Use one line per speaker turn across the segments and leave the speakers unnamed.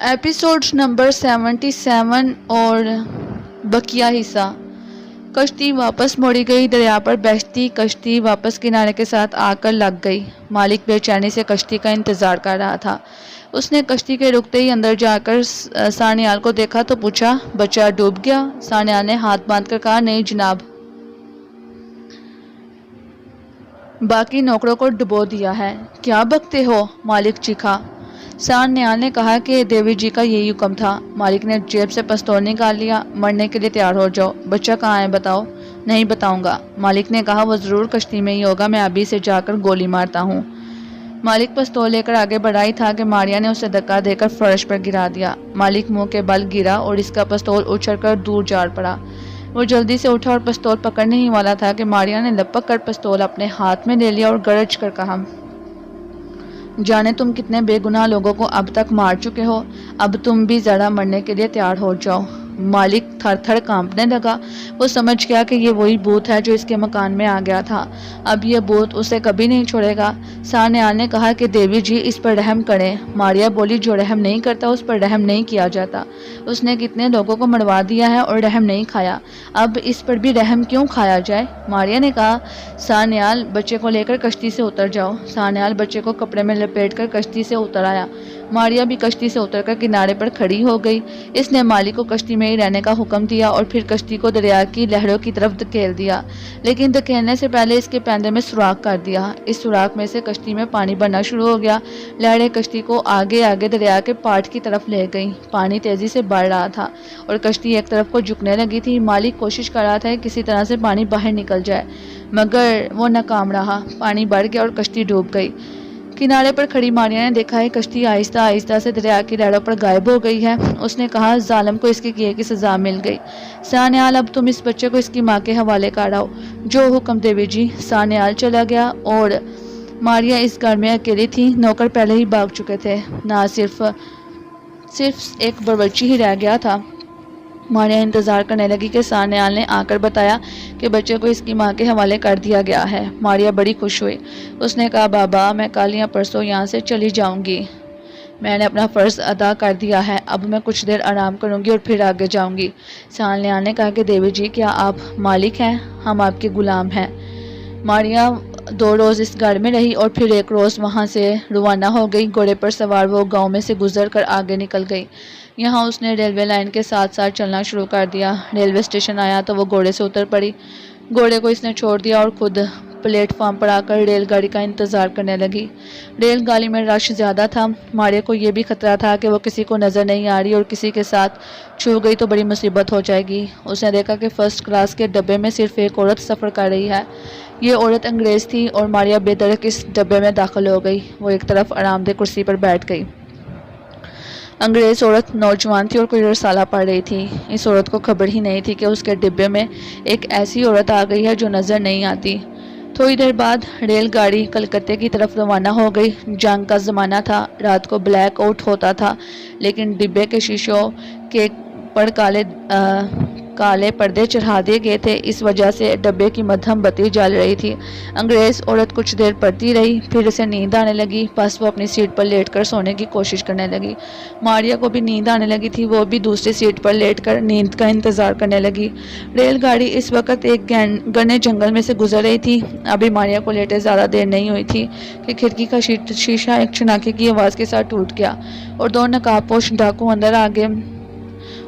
Episode number 77 और बकिया हिस्सा। कश्ती वापस मोड़ी गई। दरिया पर बहती कश्ती वापस किनारे के साथ आकर लग गई। मालिक बेचैनी से कश्ती का इंतजार कर रहा था। उसने कश्ती के रुकते ही अंदर जाकर सान्याल को देखा तो पूछा, बच्चा डूब गया? सान्याल ने हाथ बांधकर कहा, नहीं जनाब, बाकी नौकरों को डुबो दिया है। क्या बकते हो? मालिक चीखा। सान्याल ने कहा कि देवी जी का यही हुक्म था। मालिक ने जेब से पिस्तौल निकाल लिया। मरने के लिए तैयार हो जाओ। बच्चा कहाँ है बताओ? नहीं बताऊंगा। मालिक ने कहा, वो जरूर कश्ती में ही होगा, मैं अभी से जाकर गोली मारता हूँ। मालिक पिस्तौल लेकर आगे बढ़ा ही था कि मारिया ने उसे धक्का देकर फर्श पर गिरा दिया। मालिक मुंह के बल गिरा और इसका पिस्तौल उछलकर दूर जा पड़ा। वो जल्दी से उठा और पिस्तौल पकड़ने ही वाला था कि मारिया ने लपक कर पिस्तौल अपने हाथ में ले लिया और गरज कर कहा, जाने तुम कितने बेगुनाह लोगों को अब तक मार चुके हो, अब तुम भी जरा मरने के लिए तैयार हो जाओ। मालिक थर थर कांपने लगा। वो समझ गया कि ये वही भूत है जो इसके मकान में आ गया था। अब ये भूत उसे कभी नहीं छोड़ेगा। सान्याल ने कहा कि देवी जी इस पर रहम करें। मारिया बोली, जो रहम नहीं करता उस पर रहम नहीं किया जाता। उसने कितने लोगों को मरवा दिया है और रहम नहीं खाया, अब इस पर भी रहम क्यों खाया जाए? मारिया ने कहा, सान्याल बच्चे को लेकर कश्ती से उतर जाओ। सान्याल बच्चे को कपड़े में लपेटकर कश्ती से उतर आया। मारिया भी कश्ती से उतरकर किनारे पर खड़ी हो गई। इसने मालिक को कश्ती में ही रहने का हुक्म दिया और फिर कश्ती को दरिया की लहरों की तरफ धकेल दिया, लेकिन धकेलने से पहले इसके पैंदे में सुराख कर दिया। इस सुराख में से कश्ती में पानी भरना शुरू हो गया। लहरें कश्ती को आगे आगे दरिया के पाट की तरफ ले गईं। पानी तेजी से बढ़ रहा था और कश्ती एक तरफ को झुकने लगी थी। मालिक कोशिश कर रहा था कि किसी तरह से पानी बाहर निकल जाए, मगर वो नाकाम रहा। पानी बढ़ गया और कश्ती डूब गई। किनारे पर खड़ी मारिया ने देखा है कश्ती आहिस्ता आहिस्ता से दरिया की लहरों पर गायब हो गई है। उसने कहा, जालिम को इसके किए की सजा मिल गई। सान्याल, अब तुम इस बच्चे को इसकी माँ के हवाले कराओ। जो हुक्म देवी जी। सान्याल चला गया और मारिया इस घर में अकेली थी। नौकर पहले ही भाग चुके थे। ना सिर्फ एक बरबच्ची ही रह गया था। मारिया इंतजार करने लगी कि सान्याल ने आकर बताया कि बच्चे को इसकी माँ के हवाले कर दिया गया है। मारिया बड़ी खुश हुई। उसने कहा, बाबा, मैं कल या परसों यहाँ से चली जाऊँगी। मैंने अपना फ़र्ज़ अदा कर दिया है। अब मैं कुछ देर आराम करूँगी और फिर आगे जाऊँगी। सान्याल ने कहा कि देवी जी, क्या आप मालिक हैं? हम आपके गुलाम हैं। मारिया 2 रोज़ इस घर में रही और फिर एक रोज़ वहाँ से रवाना हो गई। घोड़े पर सवार वो गांव में से गुजर कर आगे निकल गई। यहाँ उसने रेलवे लाइन के साथ साथ चलना शुरू कर दिया। रेलवे स्टेशन आया तो वो घोड़े से उतर पड़ी। घोड़े को इसने छोड़ दिया और खुद प्लेटफॉर्म पर आकर रेलगाड़ी का इंतज़ार करने लगी। रेलगाड़ी में रश ज़्यादा था। मारिया को ये भी खतरा था कि वो किसी को नज़र नहीं आ रही और किसी के साथ छू गई तो बड़ी मुसीबत हो जाएगी। उसने देखा कि फर्स्ट क्लास के डब्बे में सिर्फ एक औरत सफ़र कर रही है। ये औरत अंग्रेज़ थी और मारिया बेधड़क इस डब्बे में दाखिल हो गई। वो एक तरफ आरामदेह कुर्सी पर बैठ गई। अंग्रेज़ औरत नौजवान थी और कोई रसाला पढ़ रही थी। इस औरत को खबर ही नहीं थी कि उसके डिब्बे में एक ऐसी औरत आ गई है जो नज़र नहीं आती। थोड़ी देर बाद रेलगाड़ी कलकत्ते की तरफ रवाना हो गई। जंग का ज़माना था। रात को ब्लैक आउट होता था, लेकिन डिब्बे के शीशों के पर काले पर्दे चढ़ा दिए गए थे। इस वजह से डब्बे की मध्यम बत्ती जल रही थी। अंग्रेज़ औरत कुछ देर पढ़ती रही, फिर उसे नींद आने लगी। बस वो अपनी सीट पर लेटकर सोने की कोशिश करने लगी। मारिया को भी नींद आने लगी थी। वो भी दूसरी सीट पर लेटकर नींद का इंतज़ार करने लगी। रेलगाड़ी इस वक्त एक घने जंगल में से गुजर रही थी। अभी मारिया को लेटे ज़्यादा देर नहीं हुई थी कि खिड़की का शीशा एक छनाके की आवाज़ के साथ टूट गया और 2 नकाबपोश डाकू अंदर आ गए।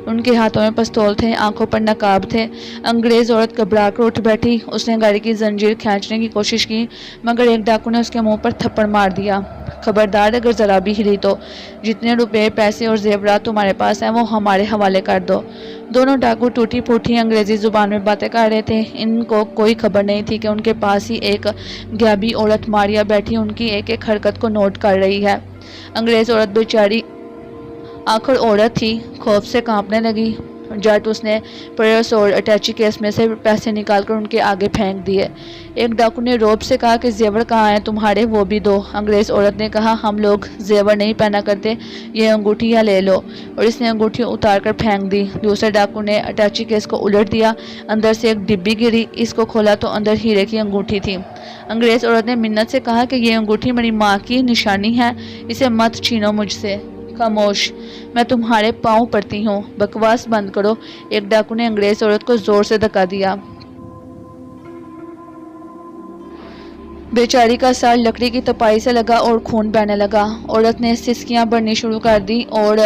उनके हाथों में पिस्तौल थे, आंखों पर नकाब थे। अंग्रेज़ औरत घबराकर उठ बैठी। उसने गाड़ी की जंजीर खींचने की कोशिश की, मगर एक डाकू ने उसके मुंह पर थप्पड़ मार दिया। खबरदार, अगर ज़रा भी हिली तो जितने रुपए, पैसे और जेवरात तुम्हारे पास हैं वो हमारे हवाले कर दो। दोनों डाकू टूटी फूटी अंग्रेज़ी ज़ुबान में बातें कर रहे थे। इनको कोई खबर नहीं थी कि उनके पास ही एक ग्याबी औरत मारिया बैठी उनकी एक एक हरकत को नोट कर रही है। अंग्रेज़ औरत बेचारी आखिर औरत थी, खौफ से कांपने लगी। झट उसने पर्स और अटैची केस में से पैसे निकालकर उनके आगे फेंक दिए। एक डाकू ने रौब से कहा कि जेवर कहाँ हैं तुम्हारे, वो भी दो। अंग्रेज़ औरत ने कहा, हम लोग जेवर नहीं पहना करते, ये अंगूठियाँ ले लो, और इसने अंगूठी उतार कर फेंक दी। दूसरे डाकू ने अटैची केस को उलट दिया। अंदर से एक डिब्बी गिरी। इसको खोला तो अंदर हीरे की अंगूठी थी। अंग्रेज़ औरत ने मिन्नत से कहा कि ये अंगूठी मेरी माँ की निशानी है, इसे मत छीनो मुझसे। खामोश, मैं तुम्हारे पाँव पड़ती हूँ, बकवास बंद करो। एक डाकू ने अंग्रेज औरत को जोर से धक्का दिया। बेचारी का सर लकड़ी की तपाई से लगा और खून बहने लगा। औरत ने सिसकियां भरनी शुरू कर दी और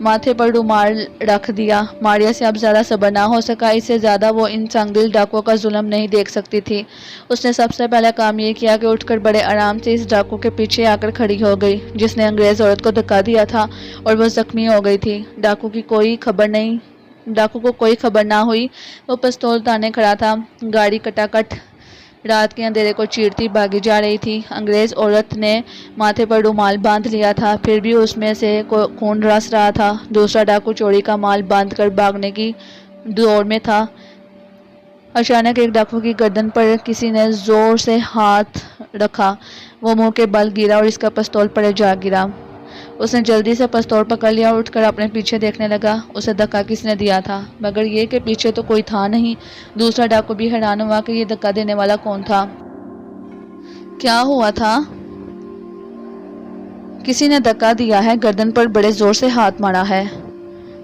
माथे पर रुमाल रख दिया। मारिया से अब ज़्यादा सब्र ना हो सका। इससे ज़्यादा वो इन संगदिल डाकुओं का जुल्म नहीं देख सकती थी। उसने सबसे पहला काम ये किया कि उठकर बड़े आराम से इस डाकू के पीछे आकर खड़ी हो गई जिसने अंग्रेज़ औरत को धक्का दिया था और वह जख्मी हो गई थी। डाकू को कोई खबर ना हुई। वो पिस्तौल ताने खड़ा था। गाड़ी कटाकट रात के अंधेरे को चीरती भागी जा रही थी। अंग्रेज औरत ने माथे पर रुमाल बांध लिया था, फिर भी उसमें से खून रस रहा था। दूसरा डाकू चोरी का माल बांधकर भागने की दौड़ में था। अचानक एक डाकू की गर्दन पर किसी ने जोर से हाथ रखा। वो मुंह के बल गिरा और इसका पिस्तौल पर जा गिरा। उसने जल्दी से पिस्तौल पकड़ लिया और उठकर अपने पीछे देखने लगा। उसे धक्का किसने दिया था, मगर ये कि पीछे तो कोई था नहीं। दूसरा डाकू भी हैरान हुआ कि ये धक्का देने वाला कौन था। क्या हुआ था? किसी ने धक्का दिया है, गर्दन पर बड़े जोर से हाथ मारा है।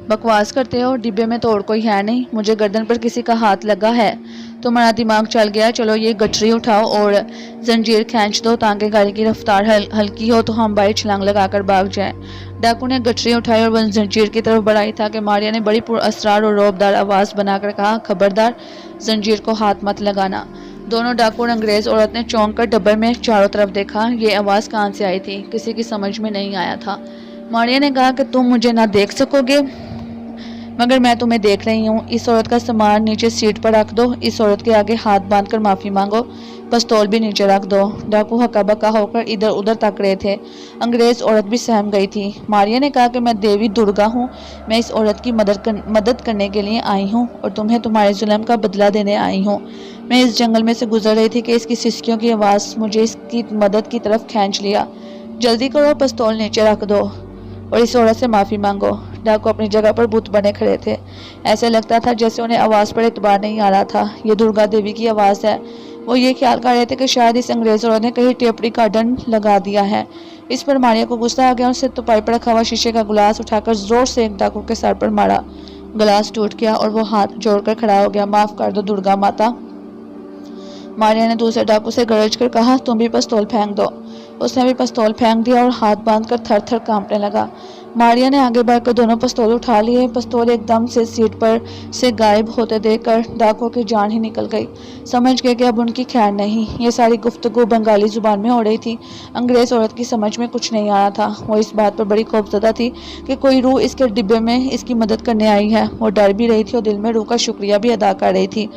बकवास करते हो, डिब्बे में तो और कोई है नहीं। मुझे गर्दन पर किसी का हाथ लगा है। तुम्हारा दिमाग चल गया। चलो ये गठरी उठाओ और जंजीर खींच दो ताकि गाड़ी की रफ्तार हल्की हो तो हम बाहर छलांग लगाकर भाग जाएं। डाकू ने गठरी उठाई और वह जंजीर की तरफ बढ़ाई था कि मारिया ने बड़ी पुरअसरार और रौबदार आवाज़ बनाकर कहा, खबरदार, जंजीर को हाथ मत लगाना। दोनों डाकू और अंग्रेज औरत ने चौंक कर डब्बे में चारों तरफ देखा। ये आवाज़ कहाँ से आई थी, किसी की समझ में नहीं आया था। मारिया ने कहा कि तुम मुझे ना देख सकोगे, मगर मैं तुम्हें देख रही हूँ। इस औरत का सामान नीचे सीट पर रख दो। इस औरत के आगे हाथ बांधकर माफ़ी मांगो। पिस्तौल भी नीचे रख दो। डाकू हक्का बक्का होकर इधर उधर तक रहे थे। अंग्रेज औरत भी सहम गई थी। मारिया ने कहा कि मैं देवी दुर्गा हूँ। मैं इस औरत की मदद करने के लिए आई हूँ और तुम्हें तुम्हारे जुल्म का बदला देने आई हूँ। मैं इस जंगल में से गुजर रही थी कि इसकी सिसकियों की आवाज़ मुझे इसकी मदद की तरफ खींच लिया। जल्दी करो, पिस्तौल नीचे रख दो और इस औरत से माफ़ी मांगो। डाकू अपनी जगह पर बुत बने खड़े थे। ऐसे लगता था जैसे उन्हें आवाज़ पर एतबार नहीं आ रहा था। ये दुर्गा देवी की आवाज़ है। वो ये ख्याल कर रहे थे कि शायद इस अंग्रेज औरत ने कहीं टेपड़ी का डंड लगा दिया है। इस पर मारिया को गुस्सा आ गया। उससे तुपाई पर रखा हुआ शीशे का गिलास उठाकर जोर से एक डाकू के सर पर मारा। गिलास टूट गया और वो हाथ जोड़कर खड़ा हो गया। माफ़ कर दो दुर्गा माता। मारिया ने दूसरे डाकू से गरज कर कहा, तुम भी पिस्तौल फेंक दो। उसने भी पिस्तौल फेंक दिया और हाथ बांधकर थर थर कांपने लगा। मारिया ने आगे बढ़कर दोनों पिस्तौल उठा लिए। पिस्तौल एकदम से सीट पर से गायब होते देखकर डाकुओं की जान ही निकल गई। समझ गए कि अब उनकी खैर नहीं। ये सारी गुफ्तगू बंगाली जुबान में हो रही थी। अंग्रेज औरत की समझ में कुछ नहीं आ रहा था। वो इस बात पर बड़ी खौफजदा थी कि कोई रूह इसके डिब्बे में इसकी मदद करने आई है। वो डर भी रही थी और दिल में रूह का शुक्रिया भी अदा कर रही थी।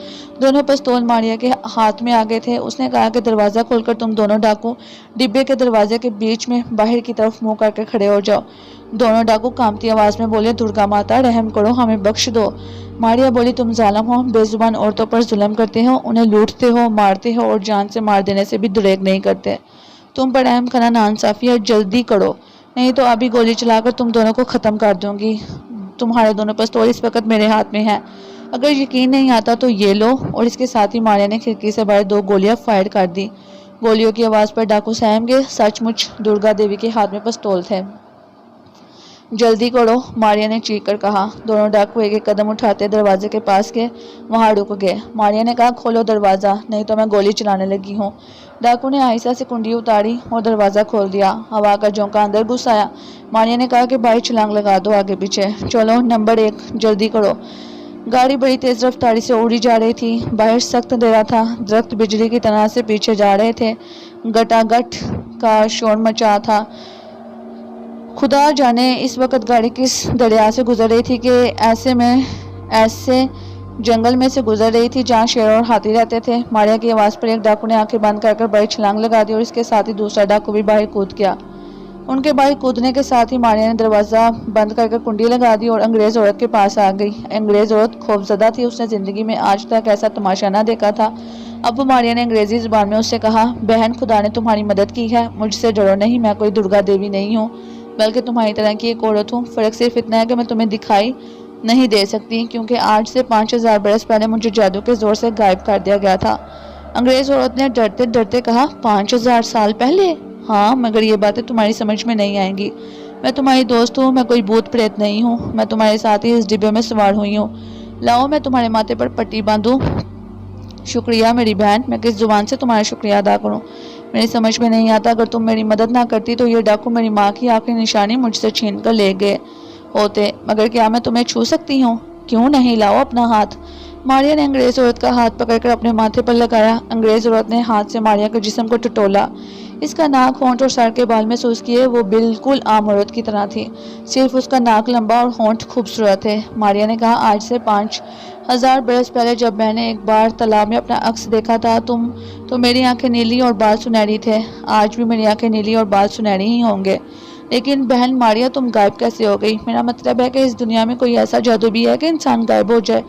दोनों पिस्तौल मारिया के हाथ में आ गए थे। उसने कहा कि दरवाज़ा खोलकर तुम दोनों डाकू डिब्बे के दरवाजे के बीच में बाहर की तरफ मुंह करके खड़े हो जाओ। दोनों डाकू कांपती आवाज में बोले, दुर्गा माता रहम करो, हमें बख्श दो। मारिया बोली, तुम जालिम हो, बेजुबान औरतों पर जुल्म करते हो, उन्हें लूटते हो, मारते हो और जान से मार देने से भी दुरेग नहीं करते। तुम पर रहम खाना नाइंसाफी है। जल्दी करो, नहीं तो अभी गोली चलाकर तुम दोनों को ख़त्म कर दूंगी। तुम्हारे दोनों पिस्तौल इस वक्त मेरे हाथ में है। अगर यकीन नहीं आता तो ये लो। और इसके साथ ही मारिया ने खिड़की से बाहर 2 गोलियां फायर कर दी। गोलियों की आवाज़ पर डाकू सहम गए। सचमुच दुर्गा देवी के हाथ में पिस्तौल थे। जल्दी करो, मारिया ने चीख कर कहा। दोनों डाकू एक एक कदम उठाते दरवाजे के पास गए। वहां रुक गए। मारिया ने कहा, खोलो दरवाज़ा, नहीं तो मैं गोली चलाने लगी हूँ। डाकू ने आहिस्ता से कुंडी उतारी और दरवाज़ा खोल दिया। हवा का झोंका अंदर घुस आया। मारिया ने कहा कि भाई छलांग लगा दो आगे पीछे। चलो, नंबर 1, जल्दी करो। गाड़ी बड़ी तेज रफ्तारी से उड़ी जा रही थी। बाहर सख्त अंधेरा था। दरख्त बिजली की तरह से पीछे जा रहे थे। गटागट का शोर मचा था। खुदा जाने इस वक्त गाड़ी किस दरिया से गुजर रही थी कि ऐसे जंगल में से गुजर रही थी जहाँ शेर और हाथी रहते थे। मारिया की आवाज़ पर एक डाकू ने आंखें बंद कर बड़ी छलांग लगा दी और इसके साथ ही दूसरा डाकू भी बाहर कूद गया। उनके बाहर कूदने के साथ ही मारिया ने दरवाज़ा बंद कर कुंडी लगा दी और अंग्रेज़ औरत के पास आ गई। अंग्रेज़ औरत खौफजदा थी। उसने ज़िंदगी में आज तक ऐसा तमाशा ना देखा था। अब मारिया ने अंग्रेज़ी ज़ुबान में उससे कहा, बहन, खुदा ने तुम्हारी मदद की है। मुझसे डरो नहीं, मैं कोई दुर्गा देवी नहीं हूँ, बल्कि तुम्हारी तरह की एक औरत हूँ। फ़र्क सिर्फ इतना है कि मैं तुम्हें दिखाई नहीं दे सकती, क्योंकि आज से 5000 बरस पहले मुझे जादू के जोर से गायब कर दिया गया था। अंग्रेज़ औरत ने डरते डरते कहा, 5000 साल पहले? हाँ, मगर ये बातें तुम्हारी समझ में नहीं आएंगी। मैं तुम्हारी दोस्त हूँ, मैं कोई भूत प्रेत नहीं हूँ। मैं तुम्हारे साथ ही इस डिब्बे में सवार हुई हूँ। लाओ मैं तुम्हारे माथे पर पट्टी बांधूँ। शुक्रिया मेरी बहन, मैं किस जुबान से तुम्हारा शुक्रिया अदा करूँ। मेरी समझ में नहीं आता, अगर तुम मेरी मदद ना करती तो ये डाकू मेरी माँ की आखिरी निशानी मुझसे छीन कर ले गए होते। मगर क्या मैं तुम्हें छू सकती हूँ? क्यों नहीं, लाओ अपना हाथ। मारिया ने अंग्रेज औरत का हाथ पकड़कर अपने माथे पर लगाया। अंग्रेज औरत ने हाथ से मारिया के जिस्म को टटोला। इसका नाक, होंठ और सर के बाल महसूस किए। वो बिल्कुल आम औरत की तरह थी, सिर्फ उसका नाक लंबा और होंठ खूबसूरत थे। मारिया ने कहा, आज से 5000 बरस पहले जब मैंने एक बार तालाब में अपना अक्स देखा था, तो मेरी आंखें नीली और बाल सुनहरी थे। आज भी मेरी आंखें नीली और बाल सुनहरी ही होंगे। लेकिन बहन मारिया, तुम गायब कैसे हो गई? मेरा मतलब है कि इस दुनिया में कोई ऐसा जादू भी है कि इंसान गायब हो जाए?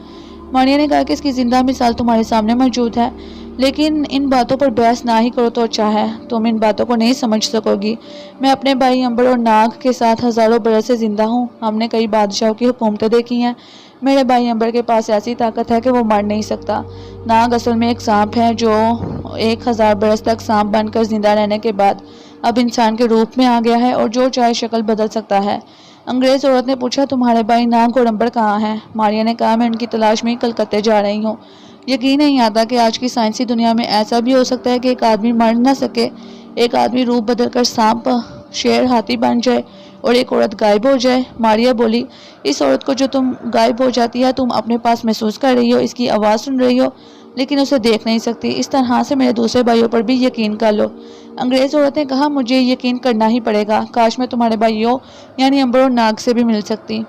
मारिया ने कहा कि इसकी जिंदा मिसाल तुम्हारे सामने मौजूद है, लेकिन इन बातों पर बहस ना ही करो तो अच्छा है। तुम इन बातों को नहीं समझ सकोगी। मैं अपने भाई अंबर और नाग के साथ हजारों बरस से जिंदा हूँ। हमने कई बादशाहों की हुकूमतें देखी हैं। मेरे भाई अंबर के पास ऐसी ताकत है कि वो मर नहीं सकता। नाग असल में एक सांप है जो 1000 बरस तक सांप बनकर जिंदा रहने के बाद अब इंसान के रूप में आ गया है और जो चाहे शक्ल बदल सकता है। अंग्रेज औरत ने पूछा, तुम्हारे भाई नाग और अंबर कहाँ हैं? मारिया ने कहा, मैं उनकी तलाश में ही कलकत्ते जा रही हूँ। यकीन नहीं आता कि आज की साइंसी दुनिया में ऐसा भी हो सकता है कि एक आदमी मर न सके, एक आदमी रूप बदलकर सांप, शेर, हाथी बन जाए और एक औरत गायब हो जाए। मारिया बोली, इस औरत को जो तुम गायब हो जाती है तुम अपने पास महसूस कर रही हो, इसकी आवाज़ सुन रही हो, लेकिन उसे देख नहीं सकती। इस तरह से मेरे दूसरे भाइयों पर भी यकीन कर लो। अंग्रेज औरत ने कहा, मुझे यकीन करना ही पड़ेगा। काश मैं तुम्हारे भाइयों यानी अंबर और नाग से भी मिल सकती।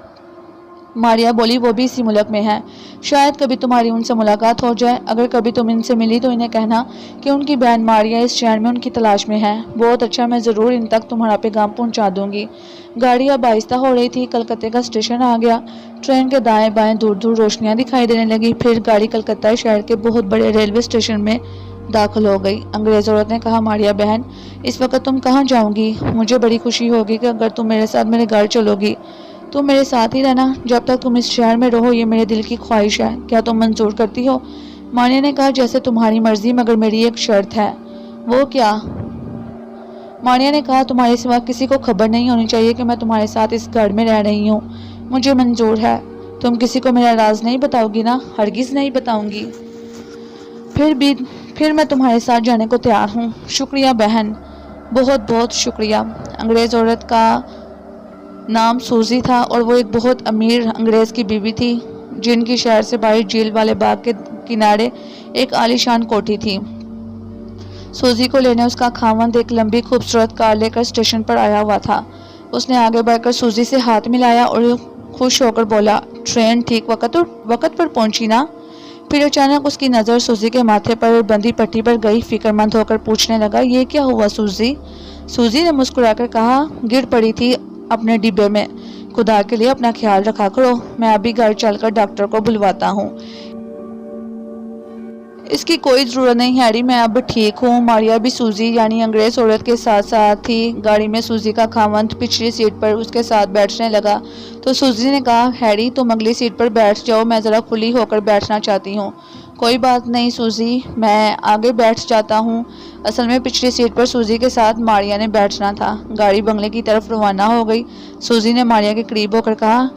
मारिया बोली, वो भी इसी मुल्क में है। शायद कभी तुम्हारी उनसे मुलाकात हो जाए। अगर कभी तुम इनसे मिली तो इन्हें कहना कि उनकी बहन मारिया इस शहर में उनकी तलाश में है। बहुत अच्छा, मैं ज़रूर इन तक तुम्हारा पैगाम पहुंचा दूंगी। गाड़ी अब आहिस्ता हो रही थी। कलकत्ते का स्टेशन आ गया। ट्रेन के दाएं बाएं दूर दूर रोशनियां दिखाई देने लगी। फिर गाड़ी कलकत्ता शहर के बहुत बड़े रेलवे स्टेशन में दाखिल हो गई। अंग्रेज औरत ने कहा, मारिया बहन, इस वक्त तुम कहाँ जाओगी? मुझे बड़ी खुशी होगी कि अगर तुम मेरे साथ मेरे घर चलोगी। तुम मेरे साथ ही रहना जब तक तुम इस शहर में रहो, ये मेरे दिल की ख्वाहिश है। क्या तुम मंजूर करती हो? मारिया ने कहा, जैसे तुम्हारी मर्जी, मगर मेरी एक शर्त है। वो क्या? मारिया ने कहा, तुम्हारे सिवा किसी को खबर नहीं होनी चाहिए कि मैं तुम्हारे साथ इस घर में रह रही हूँ। मुझे मंजूर है। तुम किसी को मेरा राज नहीं बताओगी ना? हरगिज नहीं बताऊंगी। फिर मैं तुम्हारे साथ जाने को तैयार हूँ। शुक्रिया बहन, बहुत बहुत शुक्रिया। अंग्रेज औरत का नाम सूजी था और वो एक बहुत अमीर अंग्रेज़ की बीवी थी, जिनकी शहर से बाहर झील वाले बाग के किनारे एक आलीशान कोठी थी। सूजी को लेने उसका खावंद एक लंबी खूबसूरत कार लेकर स्टेशन पर आया हुआ था। उसने आगे बढ़कर सूजी से हाथ मिलाया और खुश होकर बोला, ट्रेन ठीक वक़्त पर पहुंची ना? फिर अचानक उसकी नज़र सूजी के माथे पर बंधी पट्टी पर गई। फिक्रमंद होकर पूछने लगा, ये क्या हुआ सूजी? सूजी ने मुस्कुराकर कहा, गिर पड़ी थी अपने डिब्बे में। खुदा के लिए अपना ख्याल रखा करो। मैं अभी घर चलकर डॉक्टर को बुलवाता हूँ। इसकी कोई ज़रूरत नहीं हैरी, मैं अब ठीक हूँ। मारिया भी सूजी यानी अंग्रेज औरत के साथ साथ थी। गाड़ी में सूजी का खावंद पिछली सीट पर उसके साथ बैठने लगा तो सूजी ने कहा, हैरी तुम अगली सीट पर बैठ जाओ, मैं ज़रा खुली होकर बैठना चाहती हूँ। कोई बात नहीं सूजी, मैं आगे बैठ जाता हूँ। असल में पिछली सीट पर सूजी के साथ मारिया ने बैठना था। गाड़ी बंगले की तरफ रवाना हो गई। सूजी ने मारिया के करीब होकर कहा,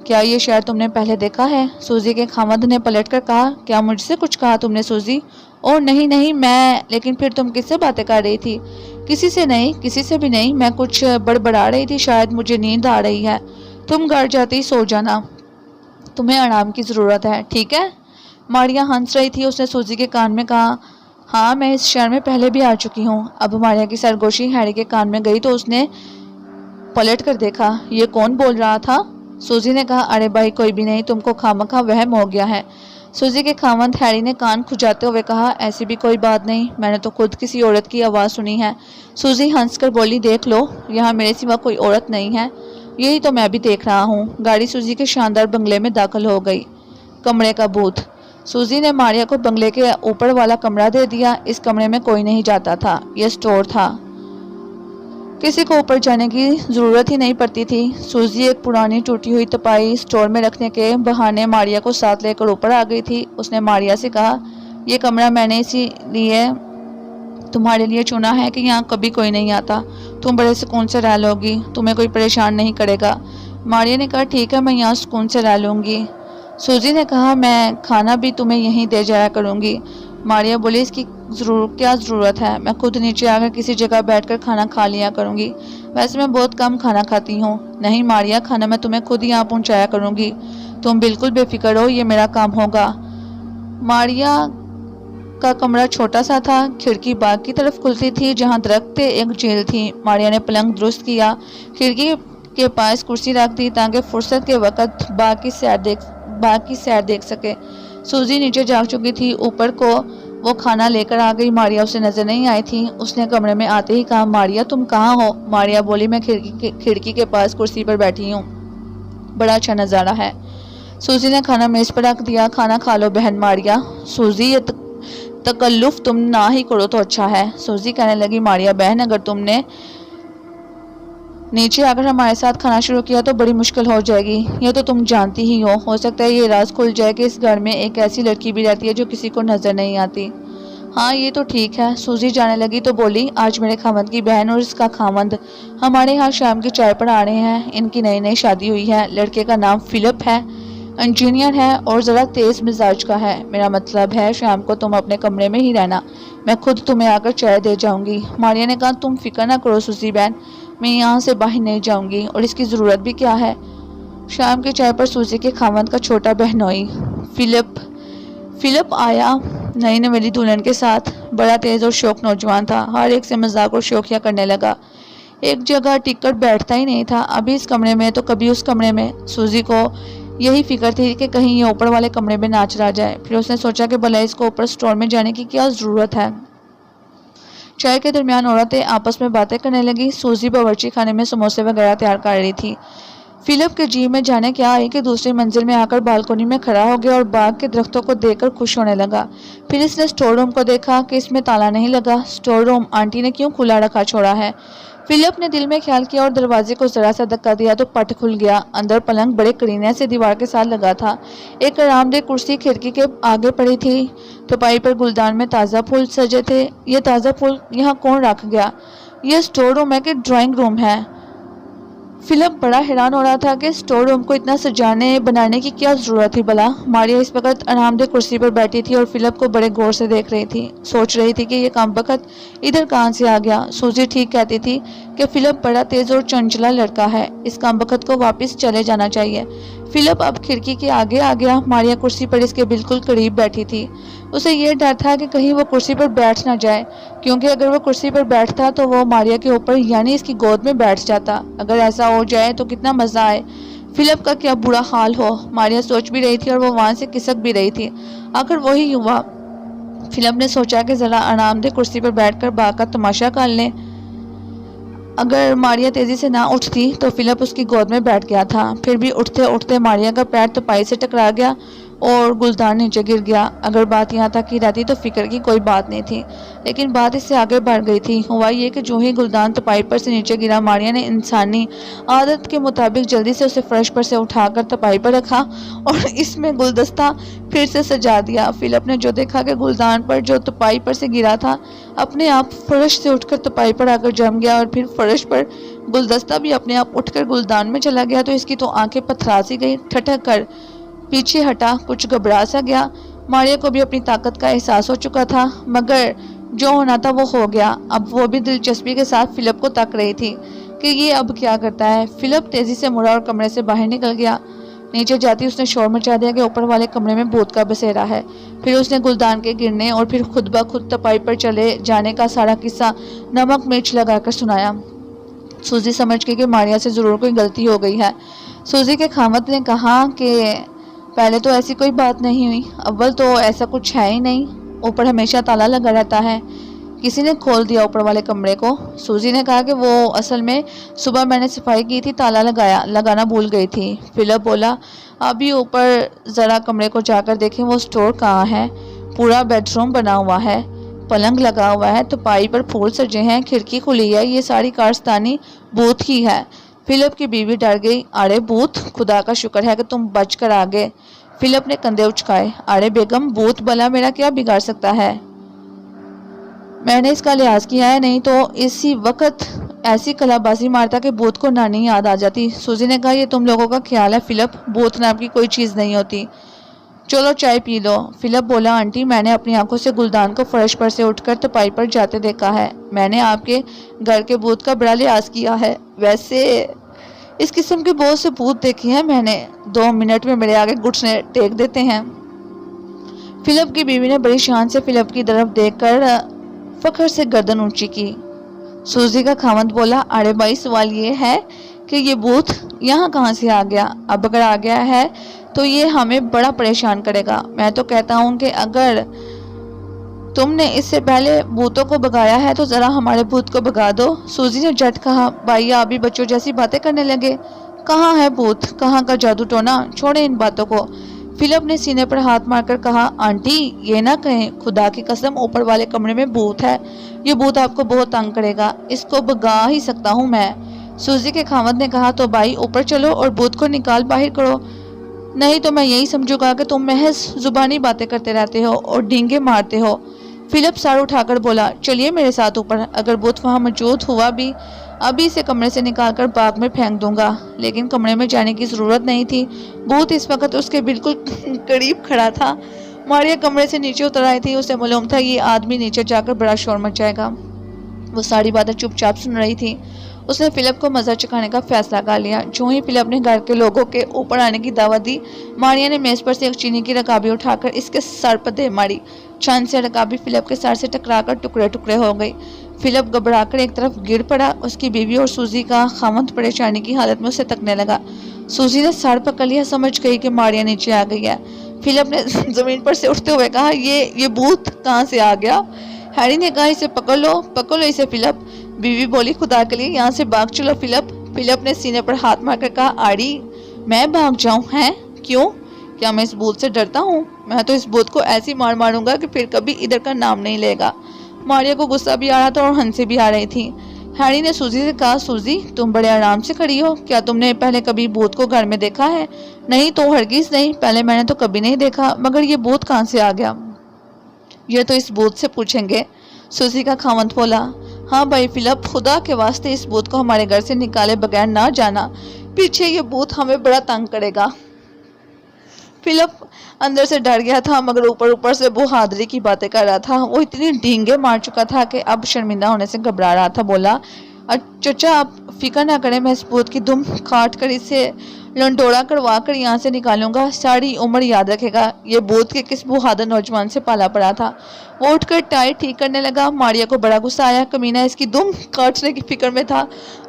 क्या ये शहर तुमने पहले देखा है? सूजी के खावंद ने पलटकर कहा, क्या मुझसे कुछ कहा तुमने सूजी? ओह नहीं नहीं, मैं, लेकिन फिर तुम किससे बातें कर रही थी? किसी से नहीं, किसी से भी नहीं, मैं कुछ बड़बड़ा रही थी, शायद मुझे नींद आ रही है। तुम घर जाते ही सो जाना, तुम्हें आराम की ज़रूरत है, ठीक है? मारिया हंस रही थी। उसने सूजी के कान में कहा, हाँ मैं इस शहर में पहले भी आ चुकी हूँ। अब मारिया की सरगोशी हैरी के कान में गई तो उसने पलट कर देखा। ये कौन बोल रहा था? सूजी ने कहा, अरे भाई कोई भी नहीं, तुमको खामखा वहम हो गया है। सूजी के खावंद हैरी ने कान खुजाते हुए कहा, ऐसी भी कोई बात नहीं, मैंने तो खुद किसी औरत की आवाज़ सुनी है। सूजी हंसकर बोली, देख लो, यहाँ मेरे सिवा कोई औरत नहीं है। यही तो मैं भी देख रहा हूँ। गाड़ी सूजी के शानदार बंगले में दाखिल हो गई। कमरे का भूत। सूजी ने मारिया को बंगले के ऊपर वाला कमरा दे दिया। इस कमरे में कोई नहीं जाता था। यह स्टोर था, किसी को ऊपर जाने की ज़रूरत ही नहीं पड़ती थी। सूजी एक पुरानी टूटी हुई तपाई स्टोर में रखने के बहाने मारिया को साथ लेकर ऊपर आ गई थी। उसने मारिया से कहा, यह कमरा मैंने इसीलिए तुम्हारे लिए चुना है कि यहाँ कभी कोई नहीं आता। तुम बड़े सुकून से रह लोगी, तुम्हें कोई परेशान नहीं करेगा। मारिया ने कहा ठीक है, मैं यहाँ सुकून से रह लूँगी। सूजी ने कहा मैं खाना भी तुम्हें यहीं दे जाया करूँगी। मारिया बोली इसकी क्या ज़रूरत है, मैं खुद नीचे आकर किसी जगह बैठकर खाना खा लिया करूँगी। वैसे मैं बहुत कम खाना खाती हूँ। नहीं मारिया, खाना मैं तुम्हें खुद यहाँ पहुँचाया करूँगी, तुम बिल्कुल बेफिक्र हो, ये मेरा काम होगा। मारिया का कमरा छोटा सा था, खिड़की बाग की तरफ खुलती थी जहाँ दरख्त थे, एक झील थी। मारिया ने पलंग दुरुस्त किया, खिड़की के पास कुर्सी रख दी ताकि फुर्सत के वक्त बाग की सैर देख सके। सूजी नीचे जाग चुकी थी, ऊपर को वो खाना लेकर आ गई। मारिया उसे नजर नहीं आई थी। उसने कमरे में आते ही कहा मारिया तुम कहाँ हो। मारिया बोली मैं खिड़की के पास कुर्सी पर बैठी हूँ, बड़ा अच्छा नज़ारा है। सूजी ने खाना मेज पर रख दिया, खाना खा लो बहन मारिया। सूजी ये तकल्लुफ तुम ना ही करो तो अच्छा है। सूजी कहने लगी मारिया बहन अगर तुमने नीचे आकर हमारे साथ खाना शुरू किया तो बड़ी मुश्किल हो जाएगी, ये तो तुम जानती ही हो सकता है ये राज खुल जाए कि इस घर में एक ऐसी लड़की भी रहती है जो किसी को नजर नहीं आती। हाँ ये तो ठीक है। सूजी जाने लगी तो बोली आज मेरे खामंद की बहन और इसका खामंद हमारे यहाँ शाम की चाय पर आ रहे हैं। इनकी नई नई शादी हुई है, लड़के का नाम फिलिप है, इंजीनियर है और ज़रा तेज़ मिजाज का है। मेरा मतलब है शाम को तुम अपने कमरे में ही रहना, मैं खुद तुम्हें आकर चाय दे जाऊंगी। मारिया ने कहा तुम फिक्र ना करो सूजी बहन, मैं यहाँ से बाहर नहीं जाऊंगी और इसकी ज़रूरत भी क्या है। शाम की चाय पर सूजी के खामंद का छोटा बहनोई फिलिप आया नई नवेली दुल्हन के साथ। बड़ा तेज़ और शौक नौजवान था, हर एक से मजाक और शौकिया करने लगा, एक जगह टिककर बैठता ही नहीं था, अभी इस कमरे में तो कभी उस कमरे में। सूजी को यही फिक्र थी कि कहीं ये ऊपर वाले कमरे में ना चला जाए। फिर उसने सोचा कि भला इसको ऊपर स्टोर में जाने की क्या ज़रूरत है। चाय के दरमियान औरतें आपस में बातें करने लगी। सूजी बावर्ची खाने में समोसे वगैरह तैयार कर रही थी। फिलिप के जी में जाने क्या आई कि दूसरी मंजिल में आकर बालकोनी में खड़ा हो गया और बाग के दरख्तों को देखकर खुश होने लगा। फिर इसने स्टोर रूम को देखा कि इसमें ताला नहीं लगा। स्टोर रूम आंटी ने क्यों खुला रखा छोड़ा है। फिलिप ने दिल में ख्याल किया और दरवाजे को जरा सा धक्का दिया तो पट खुल गया। अंदर पलंग बड़े करीने से दीवार के साथ लगा था। एक आरामदेह कुर्सी खिड़की के आगे पड़ी थी। टोपाई पर गुलदान में ताज़ा फूल सजे थे। ये ताज़ा फूल यहाँ कौन रख गया। यह स्टोर रूम है कि ड्राइंग रूम है। फिलिप बड़ा हैरान हो रहा था कि स्टोर रूम को इतना सजाने बनाने की क्या ज़रूरत थी भला। मारिया इस वक्त आरामदेह कुर्सी पर बैठी थी और फिलिप को बड़े गौर से देख रही थी। सोच रही थी कि ये कम वक्त इधर कहाँ से आ गया। सूजी ठीक कहती थी कि फिलिप बड़ा तेज़ और चंचला लड़का है, इस कम वक्त को वापस चले जाना चाहिए। फिलिप अब खिड़की के आगे आ गया। मारिया कुर्सी पर इसके बिल्कुल करीब बैठी थी। उसे ये डर था कि कहीं वो कुर्सी पर बैठ ना जाए, क्योंकि अगर वो कुर्सी पर बैठता तो वो मारिया के ऊपर यानी इसकी गोद में बैठ जाता। अगर ऐसा हो जाए तो कितना मज़ा आए, फिलिप का क्या बुरा हाल हो। मारिया सोच भी रही थी और वो वहाँ से खिसक भी रही थी। आखिर वही हुआ। फिलिप ने सोचा कि ज़रा आरामदेह कुर्सी पर बैठकर बाग का तमाशा कर लें। अगर मारिया तेजी से ना उठती तो फिलिप उसकी गोद में बैठ गया था। फिर भी उठते उठते मारिया का पैर तपाई से टकरा गया और गुलदान नीचे गिर गया। अगर बात यहाँ तक की रहती तो फिक्र की कोई बात नहीं थी, लेकिन बात इससे आगे बढ़ गई थी। हुआ ये कि जो ही गुलदान तपाई पर से नीचे गिरा, मारिया ने इंसानी आदत के मुताबिक जल्दी से उसे फर्श पर से उठाकर तपाई पर रखा और इसमें गुलदस्ता फिर से सजा दिया। फिलिप ने जो देखा कि गुलदान पर जो तपाई पर से गिरा था अपने आप फर्श से उठकर तपाई पर आकर जम गया और फिर फर्श पर गुलदस्ता भी अपने आप उठकर गुलदान में चला गया, तो इसकी तो आंखें पथरा सी गई। ठठक कर पीछे हटा, कुछ घबरा सा गया। मारिया को भी अपनी ताकत का एहसास हो चुका था, मगर जो होना था वो हो गया। अब वो भी दिलचस्पी के साथ फिलिप को तक रही थी कि ये अब क्या करता है। फिलिप तेजी से मुड़ा और कमरे से बाहर निकल गया। नीचे जाती उसने शोर मचा दिया कि ऊपर वाले कमरे में भूत का बसेरा है। फिर उसने गुलदान के गिरने और फिर खुद ब खुद तपाई पर चले जाने का सारा किस्सा नमक मिर्च लगाकर सुनाया। सूजी समझ गई कि मारिया से ज़रूर कोई गलती हो गई है। सूजी के खामद ने कहा कि पहले तो ऐसी कोई बात नहीं हुई, अव्वल तो ऐसा कुछ है ही नहीं, ऊपर हमेशा ताला लगा रहता है, किसी ने खोल दिया ऊपर वाले कमरे को। सूजी ने कहा कि वो असल में सुबह मैंने सफाई की थी, ताला लगाना भूल गई थी। फिलिप बोला अभी ऊपर ज़रा कमरे को जाकर देखें वो स्टोर कहाँ है। पूरा बेडरूम बना हुआ है, पलंग लगा हुआ है, तपाई पर फूल सजे हैं, खिड़की खुली है, ये सारी कारस्तानी भूत की है। फिलिप की बीवी डर गई। अरे भूत, खुदा का शुक्र है कि तुम बच कर आ गए। फिलिप ने कंधे उचकाए। अरे बेगम, भूत भला मेरा क्या बिगाड़ सकता है। मैंने इसका लिहाज किया है, नहीं तो इसी वक्त ऐसी कलाबाजी मारता कि भूत को नानी याद आ जाती। सूजी ने कहा, ये तुम लोगों का ख्याल है फिलिप, भूत नाम की कोई चीज़ नहीं होती। चलो चाय पी लो। फिलिप बोला, आंटी मैंने अपनी आंखों से गुलदान को फर्श पर से उठकर तपाई पर जाते देखा है। मैंने आपके घर के भूत का बड़ा लिहाज किया है। वैसे इस किस्म के बहुत से भूत देखे हैं मैंने, 2 मिनट में मेरे आगे घुटने टेक देते हैं। फिलिप की बीवी ने बड़ी शान से फिलिप की तरफ देखकर फखर से गर्दन ऊंची की। सूजी का खामद बोला, अरे भाई सवाल ये है कि ये भूत यहाँ कहाँ से आ गया। अब अगर आ गया है तो ये हमें बड़ा परेशान करेगा। मैं तो कहता हूँ कि अगर तुमने इससे पहले भूतों को भगाया है तो जरा हमारे भूत को भगा दो। सूजी ने झट कहा, भाई आप भी बच्चों जैसी बातें करने लगे। कहाँ है भूत, कहाँ का जादू टोना, छोड़े इन बातों को। फिलिप ने सीने पर हाथ मारकर कहा, आंटी ये ना कहें, खुदा की कसम ऊपर वाले कमरे में भूत है। ये भूत आपको बहुत तंग करेगा, इसको भगा ही सकता हूँ मैं। सूजी के खामद ने कहा, तो भाई ऊपर चलो और भूत को निकाल बाहर करो, नहीं तो मैं यही समझूंगा कि तुम महज जुबानी बातें करते रहते हो और डींगे मारते हो। फिलिप सर उठाकर बोला, चलिए मेरे साथ ऊपर, अगर भूत वहाँ मौजूद हुआ भी अभी इसे कमरे से निकालकर बाग में फेंक दूंगा। लेकिन कमरे में जाने की जरूरत नहीं थी, भूत इस वक्त उसके बिल्कुल करीब खड़ा था। मारिया कमरे से नीचे उतर आई थी, उसे मालूम था ये आदमी नीचे जाकर बड़ा शोर मचाएगा। वो सारी बातें चुपचाप सुन रही थी। उसने फिलिप को मजा चखाने का फैसला कर लिया। जो ही फिलिप ने घर के लोगों के ऊपर आने की दावत दी, मारिया ने मेज पर से एक चीनी की रकाबी उठाकर इसके सर पर दे मारी। छन से रकाबी फिलिप के सर से टकराकर टुकड़े टुकड़े हो गई। फिलिप घबराकर एक तरफ गिर पड़ा। उसकी बीवी और सूजी का खामद परेशानी की हालत में उसे तकने लगा। सूजी ने सर पकड़ लिया, समझ गई कि मारिया नीचे आ गई है। फिलिप ने जमीन पर से उठते हुए कहा, ये भूत कहाँ से आ गया। हैरी ने कहा, इसे पकड़ लो इसे फिलिप। बीवी बोली, खुदा के लिए यहाँ से भाग चलो फिलिप। फिलिप ने सीने पर हाथ मारकर कहा, आड़ी मैं भाग जाऊं हैं? क्यों? क्या मैं इस भूत से डरता हूँ? मैं तो इस भूत को ऐसी मार मारूंगा कि फिर कभी इधर का नाम नहीं लेगा। मारिया को गुस्सा भी आ रहा था और हंसी भी आ रही थी। हैरी ने सूजी से कहा, सूजी तुम बड़े आराम से खड़ी हो, क्या तुमने पहले कभी भूत को घर में देखा है? नहीं तो हरगिज नहीं, पहले मैंने तो कभी नहीं देखा, मगर ये भूत कहाँ से आ गया? ये तो इस भूत से पूछेंगे। सूजी का खामद बोला, हाँ भाई फिलिप, खुदा के वास्ते इस भूत को हमारे घर से निकाले बगैर ना जाना, पीछे ये भूत हमें बड़ा तंग करेगा। फिलिप अंदर से डर गया था, मगर ऊपर ऊपर से बहादुरी की बातें कर रहा था। वो इतनी डींगे मार चुका था कि अब शर्मिंदा होने से घबरा रहा था। बोला, चचा आप फिक्र ना करें, मैं इस भूत की दुम काट कर इसे लंडोड़ा करवा कर यहाँ से निकालूंगा, सारी उम्र याद रखेगा ये भूत के किस बहादुर नौजवान से पाला पड़ा था। वो उठकर टायर ठीक करने लगा। मारिया को बड़ा गुस्सा आया, कमीना इसकी दुम काटने की फिक्र में था।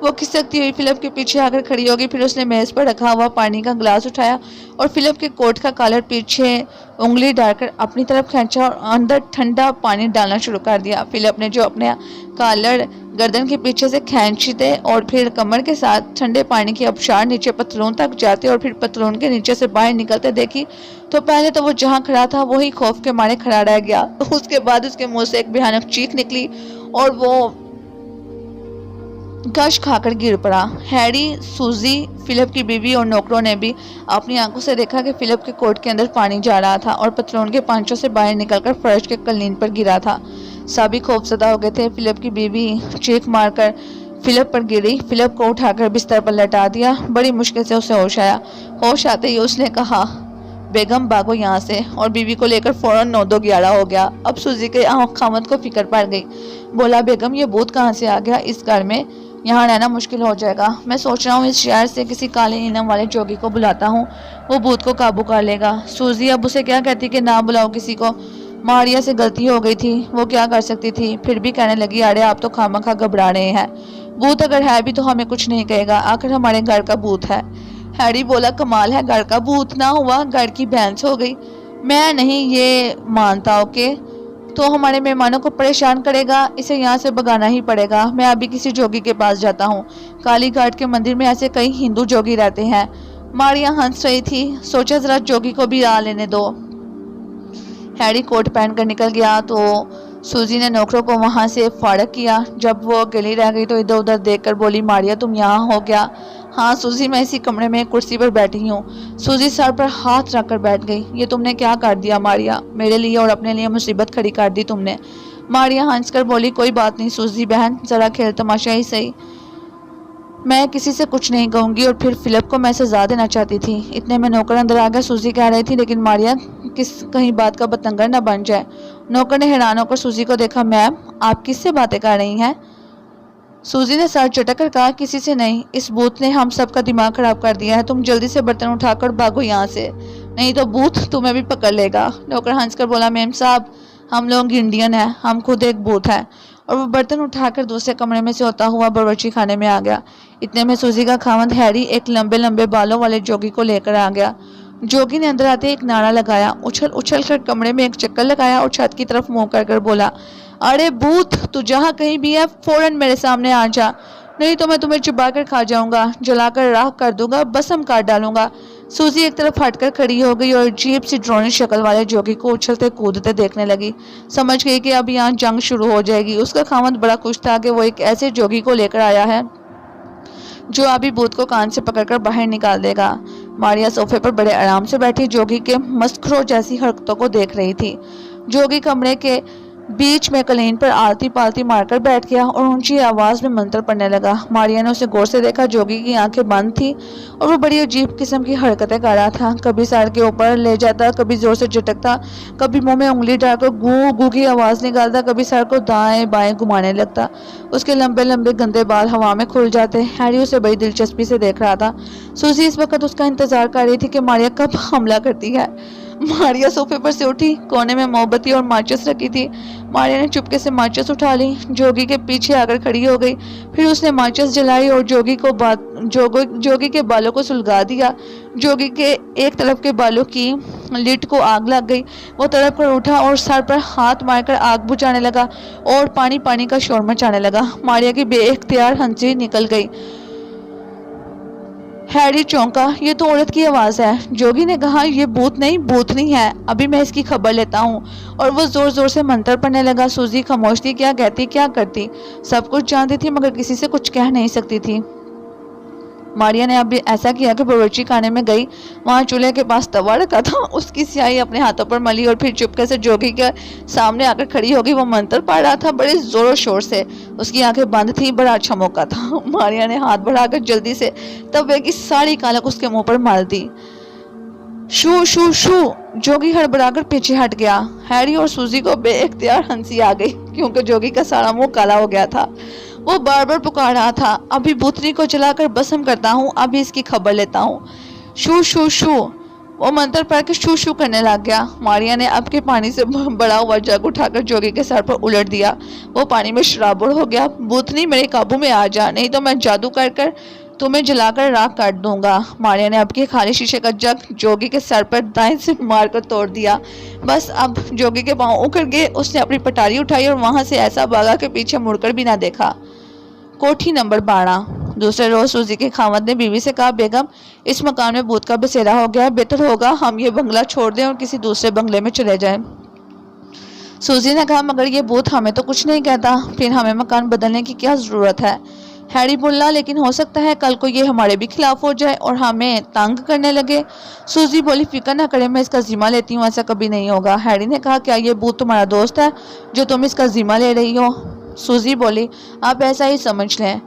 वो खिसकती हुई फिलिप के पीछे आकर खड़ी होगी। फिर उसने मेज पर रखा हुआ पानी का गिलास उठाया और फिलिप के कोट का कॉलर पीछे उंगली डालकर अपनी तरफ खींचा और अंदर ठंडा पानी डालना शुरू कर दिया। फिलिप ने जो अपने कॉलर गर्दन के पीछे से खींचते और फिर कमर के साथ ठंडे पानी की अबशार नीचे पतलून तक जाते और फिर पतलून के नीचे से बाहर निकलते देखी तो पहले तो वो जहाँ खड़ा था वही खौफ के मारे खड़ा रह गया। उसके बाद उसके मुंह से एक भयानक चीख निकली और वो गश खाकर गिर पड़ा। हैरी, सूजी, फिलिप की बीवी और नौकरों ने भी अपनी आंखों से देखा कि फिलिप के कोट के अंदर पानी जा रहा था और पतलून के पांचों से बाहर निकलकर फर्श के कलीन पर गिरा था। सभी खौफजदा हो गए थे। फिलिप की बीवी चीख मारकर फिलिप पर गिरी। फिलिप को उठाकर बिस्तर पर लटा दिया। बड़ी मुश्किल से उसे होश आया। होश आते ही उसने कहा, बेगम भागो यहाँ से, और बीवी को लेकर फौरन 9-2-11 हो गया। अब सूजी के खामद को फिक्र पड़ गई। बोला, बेगम ये भूत कहाँ से आ गया? इस घर में यहाँ रहना मुश्किल हो जाएगा। मैं सोच रहा हूँ इस शहर से किसी काले नीलम वाले जोगी को बुलाता हूँ, वो भूत को काबू कर लेगा। सूजी अब उसे क्या कहती कि ना बुलाओ किसी को। मारिया से गलती हो गई थी, वो क्या कर सकती थी। फिर भी कहने लगी, अरे आप तो खामखा घबरा रहे हैं, भूत अगर है भी तो हमें कुछ नहीं कहेगा, आखिर हमारे घर का भूत है। हैरी बोला, कमाल है, घर का भूत ना हुआ घर की भैंस हो गई। मैं नहीं ये मानता। ओके, तो हमारे मेहमानों को परेशान करेगा, इसे यहाँ से भगाना ही पड़ेगा। मैं अभी किसी जोगी के पास जाता हूँ। काली घाट के मंदिर में ऐसे कई हिंदू जोगी रहते हैं। मारिया हंस रही थी, सोचा जरा जोगी को भी आ लेने दो। हैरी कोट पहन कर निकल गया तो सूजी ने नौकरों को वहां से फाड़क किया। जब वो अकेली रह गई तो इधर उधर देखकर बोली, मारिया तुम यहाँ हो क्या? हाँ सूजी, मैं इसी कमरे में कुर्सी पर बैठी हूँ। सूजी सर पर हाथ रखकर बैठ गई। ये तुमने क्या कर दिया मारिया? मेरे लिए और अपने लिए मुसीबत खड़ी कर दी तुमने। मारिया हंसकर बोली, कोई बात नहीं सूजी बहन, जरा खेल तमाशा ही सही। मैं किसी से कुछ नहीं कहूँगी और फिर फिलिप को मैं सजा देना चाहती थी। इतने में नौकर अंदर आ गया। सूजी कह रही थी, लेकिन मारिया कहीं बात का बतंगड़ न बन जाए। नौकर ने हैरान होकर सूजी को देखा। मैम, आप किससे बातें कर रही हैं? सूजी ने सर चटक कर कहा, किसी से नहीं, इस बूथ ने हम सबका दिमाग खराब कर दिया है। तुम जल्दी से बर्तन उठाकर भागो यहाँ से, नहीं तो बूथ तुम्हें भी पकड़ लेगा। नौकर हंसकर बोला, मैम साहब, हम लोग इंडियन हैं, हम खुद एक बूथ है। और वो बर्तन उठाकर दूसरे कमरे में से होता हुआ बावर्ची खाने में आ गया। इतने में सूजी का खावंद हैरी एक लंबे लंबे बालों वाले जोगी को लेकर आ गया। जोगी ने अंदर आते एक नारा लगाया, उछल उछल कर कमरे में एक चक्कर लगाया और छत की तरफ मुंह कर बोला, अरे बूथ, तू जहाँ कहीं भी है फौरन मेरे सामने आ जा, नहीं तो मैं तुम्हें चुबा कर खा जाऊंगा, जलाकर राख कर दूंगा, बसम काट डालूंगा। सूजी एक तरफ हटकर खड़ी हो गई और अजीब सी ड्रोनी शक्ल वाले जोगी को उछलते कूदते देखने लगी। समझ गई कि अब यहाँ जंग शुरू हो जाएगी। उसका खामद बड़ा खुश था कि वो एक ऐसे जोगी को लेकर आया है जो अभी बूथ को कान से पकड़कर बाहर निकाल देगा। मारिया सोफे पर बड़े आराम से बैठी जोगी के मस्खरों जैसी हरकतों को देख रही थी। जोगी कमरे के बीच में कलीन पर आलती पालती मारकर बैठ गया और ऊंची आवाज में मंत्र पढ़ने लगा। मारिया ने उसे गौर से देखा। जोगी की आंखें बंद थी और वो बड़ी अजीब किस्म की हरकतें कर रहा था। कभी सर के ऊपर ले जाता, कभी जोर से झटकता, कभी मुंह में उंगली डालकर गू गू की आवाज निकालता, कभी सर को दाएं बाएं घुमाने लगता। उसके लंबे लंबे गंदे बाल हवा में खुल जाते। हैरी उसे बड़ी दिलचस्पी से देख रहा था। सूजी इस वक्त उसका इंतजार कर रही थी कि मारिया कब हमला करती है। मारिया सोफे पर से उठी। कोने में मोमबत्ती और माचिस रखी थी। मारिया ने चुपके से माचिस उठा ली, जोगी के पीछे आकर खड़ी हो गई। फिर उसने माचिस जलाई और जोगी के बालों को सुलगा दिया। जोगी के एक तरफ के बालों की लिट को आग लग गई। वो तड़प कर उठा और सर पर हाथ मारकर आग बुझाने लगा और पानी पानी का शोर मचाने लगा। मारिया की बेइख्तियार हंसी निकल गई। हैरी चौंका, ये तो औरत की आवाज है। जोगी ने कहा, ये भूतनी है, अभी मैं इसकी खबर लेता हूँ। और वो जोर जोर से मंत्र पढ़ने लगा। सूजी खामोश थी, क्या कहती क्या करती, सब कुछ जानती थी मगर किसी से कुछ कह नहीं सकती थी। मारिया ने अब ऐसा किया कि बावर्ची खाने में गई। वहां चूल्हे के पास तवा रखा था, उसकी स्याही अपने हाथों पर मली और फिर चुपके से जोगी के सामने आकर खड़ी हो गई। वो मंत्र पढ़ रहा था बड़े जोरों शोर से। उसकी आंखें बंद थी। बड़ा अच्छा मौका था। मारिया ने हाथ बढ़ाकर जल्दी से तवे की सारी कालक उसके मुंह पर मार दी। शू शू शू। जोगी हड़बड़ाकर पीछे हट गया। हैरी और सूजी को बेइख्तियार हंसी आ गई क्योंकि जोगी का सारा मुंह काला हो गया था। वो बार बार पुकार रहा था, अभी भूतनी को जलाकर भस्म करता हूँ, अभी इसकी खबर लेता हूँ। शू शू शू। वो मंत्र पढ़ के शू शू करने लग गया। मारिया ने अब के पानी से बड़ा हुआ जग उठाकर जोगी के सर पर उलट दिया। वो पानी में शराबुर हो गया। भूतनी, मेरे काबू में आ जा, नहीं तो मैं जादू कर कर तुम्हें जलाकर राख काट दूंगा। मारिया ने अब के खाली शीशे का जग जोगी के सर पर दाएं से मारकर तोड़ दिया। बस अब जोगी के पांव उखड़ गए। उसने अपनी पटारी उठाई और वहां से ऐसा भागा कि पीछे मुड़कर भी ना देखा। कोठी नंबर 12। दूसरे रोज सूजी के खावंद ने बीवी से कहा, बेगम, इस मकान में भूत का बसेरा हो गया है, बेहतर होगा हम ये बंगला छोड़ दें और किसी दूसरे बंगले में चले जाएं। सूजी ने कहा, मगर ये भूत हमें तो कुछ नहीं कहता, फिर हमें मकान बदलने की क्या जरूरत है। हैरी बोला, लेकिन हो सकता है कल को ये हमारे भी खिलाफ हो जाए और हमें तंग करने लगे। सूजी बोली, फिक्र ना करें, मैं इसका जिम्मा लेती हूँ, ऐसा कभी नहीं होगा। हैरी ने कहा, क्या ये भूत तुम्हारा दोस्त है जो तुम इसका जिम्मा ले रही हो? सूजी बोली, आप ऐसा ही समझ लें।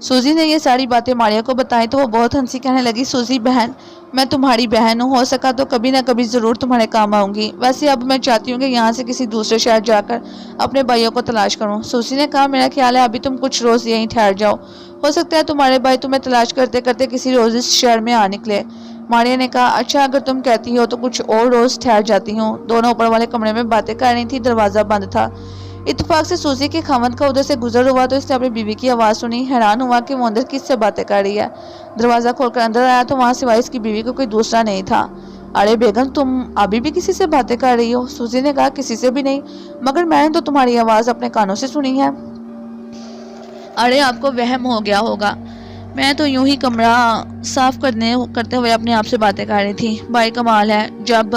सूजी ने ये सारी बातें मारिया को बताई तो वो बहुत हंसी, कहने लगी, सूजी बहन, मैं तुम्हारी बहन हूँ, हो सका तो कभी ना कभी ज़रूर तुम्हारे काम आऊँगी। वैसे अब मैं चाहती हूँ कि यहाँ से किसी दूसरे शहर जाकर अपने भाइयों को तलाश करूँ। सूजी ने कहा, मेरा ख्याल है अभी तुम कुछ रोज़ यहीं ठहर जाओ, हो सकता है तुम्हारे भाई तुम्हें तलाश करते करते किसी रोज़ इस शहर में आ निकले। मारिया ने कहा, अच्छा अगर तुम कहती हो तो कुछ और रोज़ ठहर जाती हूँ। दोनों ऊपर वाले कमरे में बातें कर रही थी। दरवाज़ा बंद था। इत्तेफाक से सूजी के खामद का उधर से गुजर हुआ तो इसने अपनी बीवी की आवाज़ सुनी। हैरान हुआ कि वो अंदर किससे बातें कर रही है। दरवाज़ा खोलकर अंदर आया तो वहाँ सिवाय इसकी बीवी को कोई दूसरा नहीं था। अरे बेगम, तुम अभी भी किसी से बातें कर रही हो? सूजी ने कहा, किसी से भी नहीं, मगर मैंने तो तुम्हारी आवाज़ अपने कानों से सुनी है। अरे आपको वहम हो गया होगा, मैं तो यूं ही कमरा साफ करते हुए अपने आप से बातें कर रही थी। भाई कमाल है, जब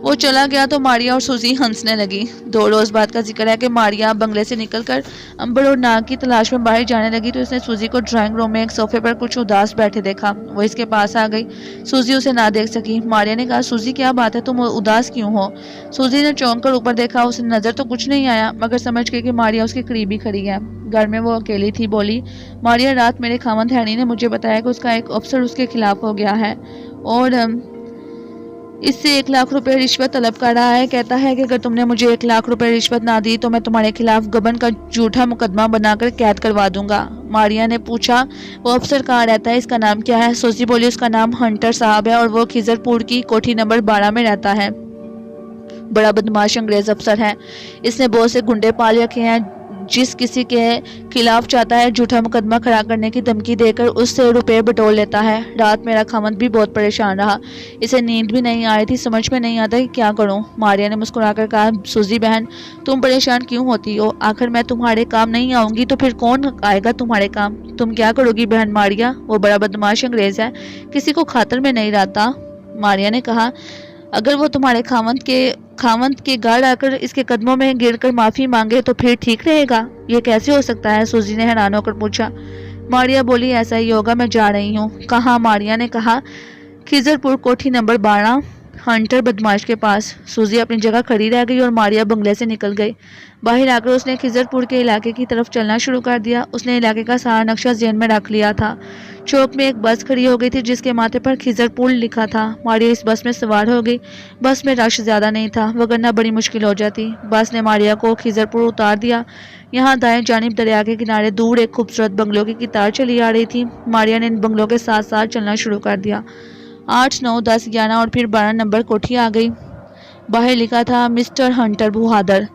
वो चला गया तो मारिया और सूजी हंसने लगी। 2 रोज बाद का जिक्र है कि मारिया बंगले से निकलकर अंबर और नाग की तलाश में बाहर जाने लगी तो इसने सूजी को ड्राइंग रूम में एक सोफे पर कुछ उदास बैठे देखा। वो इसके पास आ गई। सूजी उसे ना देख सकी। मारिया ने कहा, सूजी क्या बात है, तुम उदास क्यों हो? सूजी ने चौंक कर ऊपर देखा। उसे नजर तो कुछ नहीं आया मगर समझ गई कि मारिया उसके करीब ही खड़ी है। घर में वो अकेली थी। बोली, मारिया, रात मेरे खामद हैनी ने मुझे बताया कि उसका एक अफसर उसके खिलाफ हो गया है और इससे 1 लाख रुपए रिश्वत तलब कर रहा है। कहता है कि अगर तुमने मुझे 1 लाख रुपए रिश्वत ना दी तो मैं तुम्हारे खिलाफ गबन का झूठा मुकदमा बनाकर कैद करवा दूंगा। मारिया ने पूछा, वो अफसर कहाँ रहता है, इसका नाम क्या है? सूजी बोली, उसका नाम हंटर साहब है और वो खिजरपुर की कोठी नंबर 12 में रहता है। बड़ा बदमाश अंग्रेज अफसर है। इसने बहुत से गुंडे पाल रखे हैं। जिस किसी के खिलाफ चाहता है झूठा मुकदमा खड़ा करने की धमकी देकर उससे रुपए बटोर लेता है। रात मेरा खामद भी बहुत परेशान रहा। इसे नींद भी नहीं आ रही थी। समझ में नहीं आता कि क्या करूं। मारिया ने मुस्कुराकर कहा, सूजी बहन, तुम परेशान क्यों होती हो? आखिर मैं तुम्हारे काम नहीं आऊंगी तो फिर कौन आएगा तुम्हारे काम? तुम क्या करोगी बहन मारिया? वो बड़ा बदमाश अंग्रेज है, किसी को खातर में नहीं रहता। मारिया ने कहा, अगर वो तुम्हारे खामंद के गाड़ आकर इसके कदमों में गिरकर माफी मांगे तो फिर ठीक रहेगा? ये कैसे हो सकता है? सूजी ने हैरान होकर पूछा। मारिया बोली, ऐसा ही होगा, मैं जा रही हूँ। कहाँ? मारिया ने कहा, खिजरपुर कोठी नंबर 12 हंटर बदमाश के पास। सूजी अपनी जगह खड़ी रह गई और मारिया बंगले से निकल गई। बाहर आकर उसने खिजरपुर के इलाके की तरफ चलना शुरू कर दिया। उसने इलाके का सारा नक्शा ज़हन में रख लिया था। चौक में एक बस खड़ी हो गई थी जिसके माथे पर खिजरपुर लिखा था। मारिया इस बस में सवार हो गई। बस में रश ज़्यादा नहीं था वगरना बड़ी मुश्किल हो जाती। बस ने मारिया को खिजरपुर उतार दिया। यहाँ दाएं जानिब दरिया के किनारे दूर एक खूबसूरत बंगलों की कतार चली आ रही थी। मारिया ने इन बंगलों के साथ साथ चलना शुरू कर दिया। 8, 9, 10, 11 और फिर 12 नंबर कोठी आ गई। बाहर लिखा था, मिस्टर हंटर बहादुर।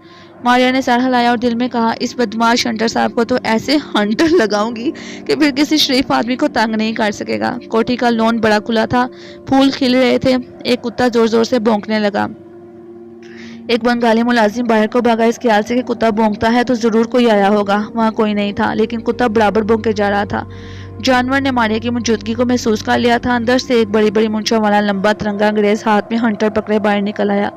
मारिया ने सर हिलाया और दिल में कहा, इस बदमाश हंटर साहब को तो ऐसे हंटर लगाऊंगी कि फिर किसी शरीफ आदमी को तंग नहीं कर सकेगा। कोठी का लॉन बड़ा खुला था। फूल खिल रहे थे। एक कुत्ता जोर जोर से भौंकने लगा। एक बंगाली मुलाजिम बाहर को भागा इस ख्याल से कि कुत्ता भौंकता है तो जरूर कोई आया होगा। वहाँ कोई नहीं था लेकिन कुत्ता बराबर भौंके जा रहा था। जानवर ने मारिया की मौजूदगी को महसूस कर लिया था। अंदर से एक बड़ी बड़ी मूंछों वाला लंबा तिरंगा अंग्रेज हाथ में हंटर पकड़े बाहर निकल आया।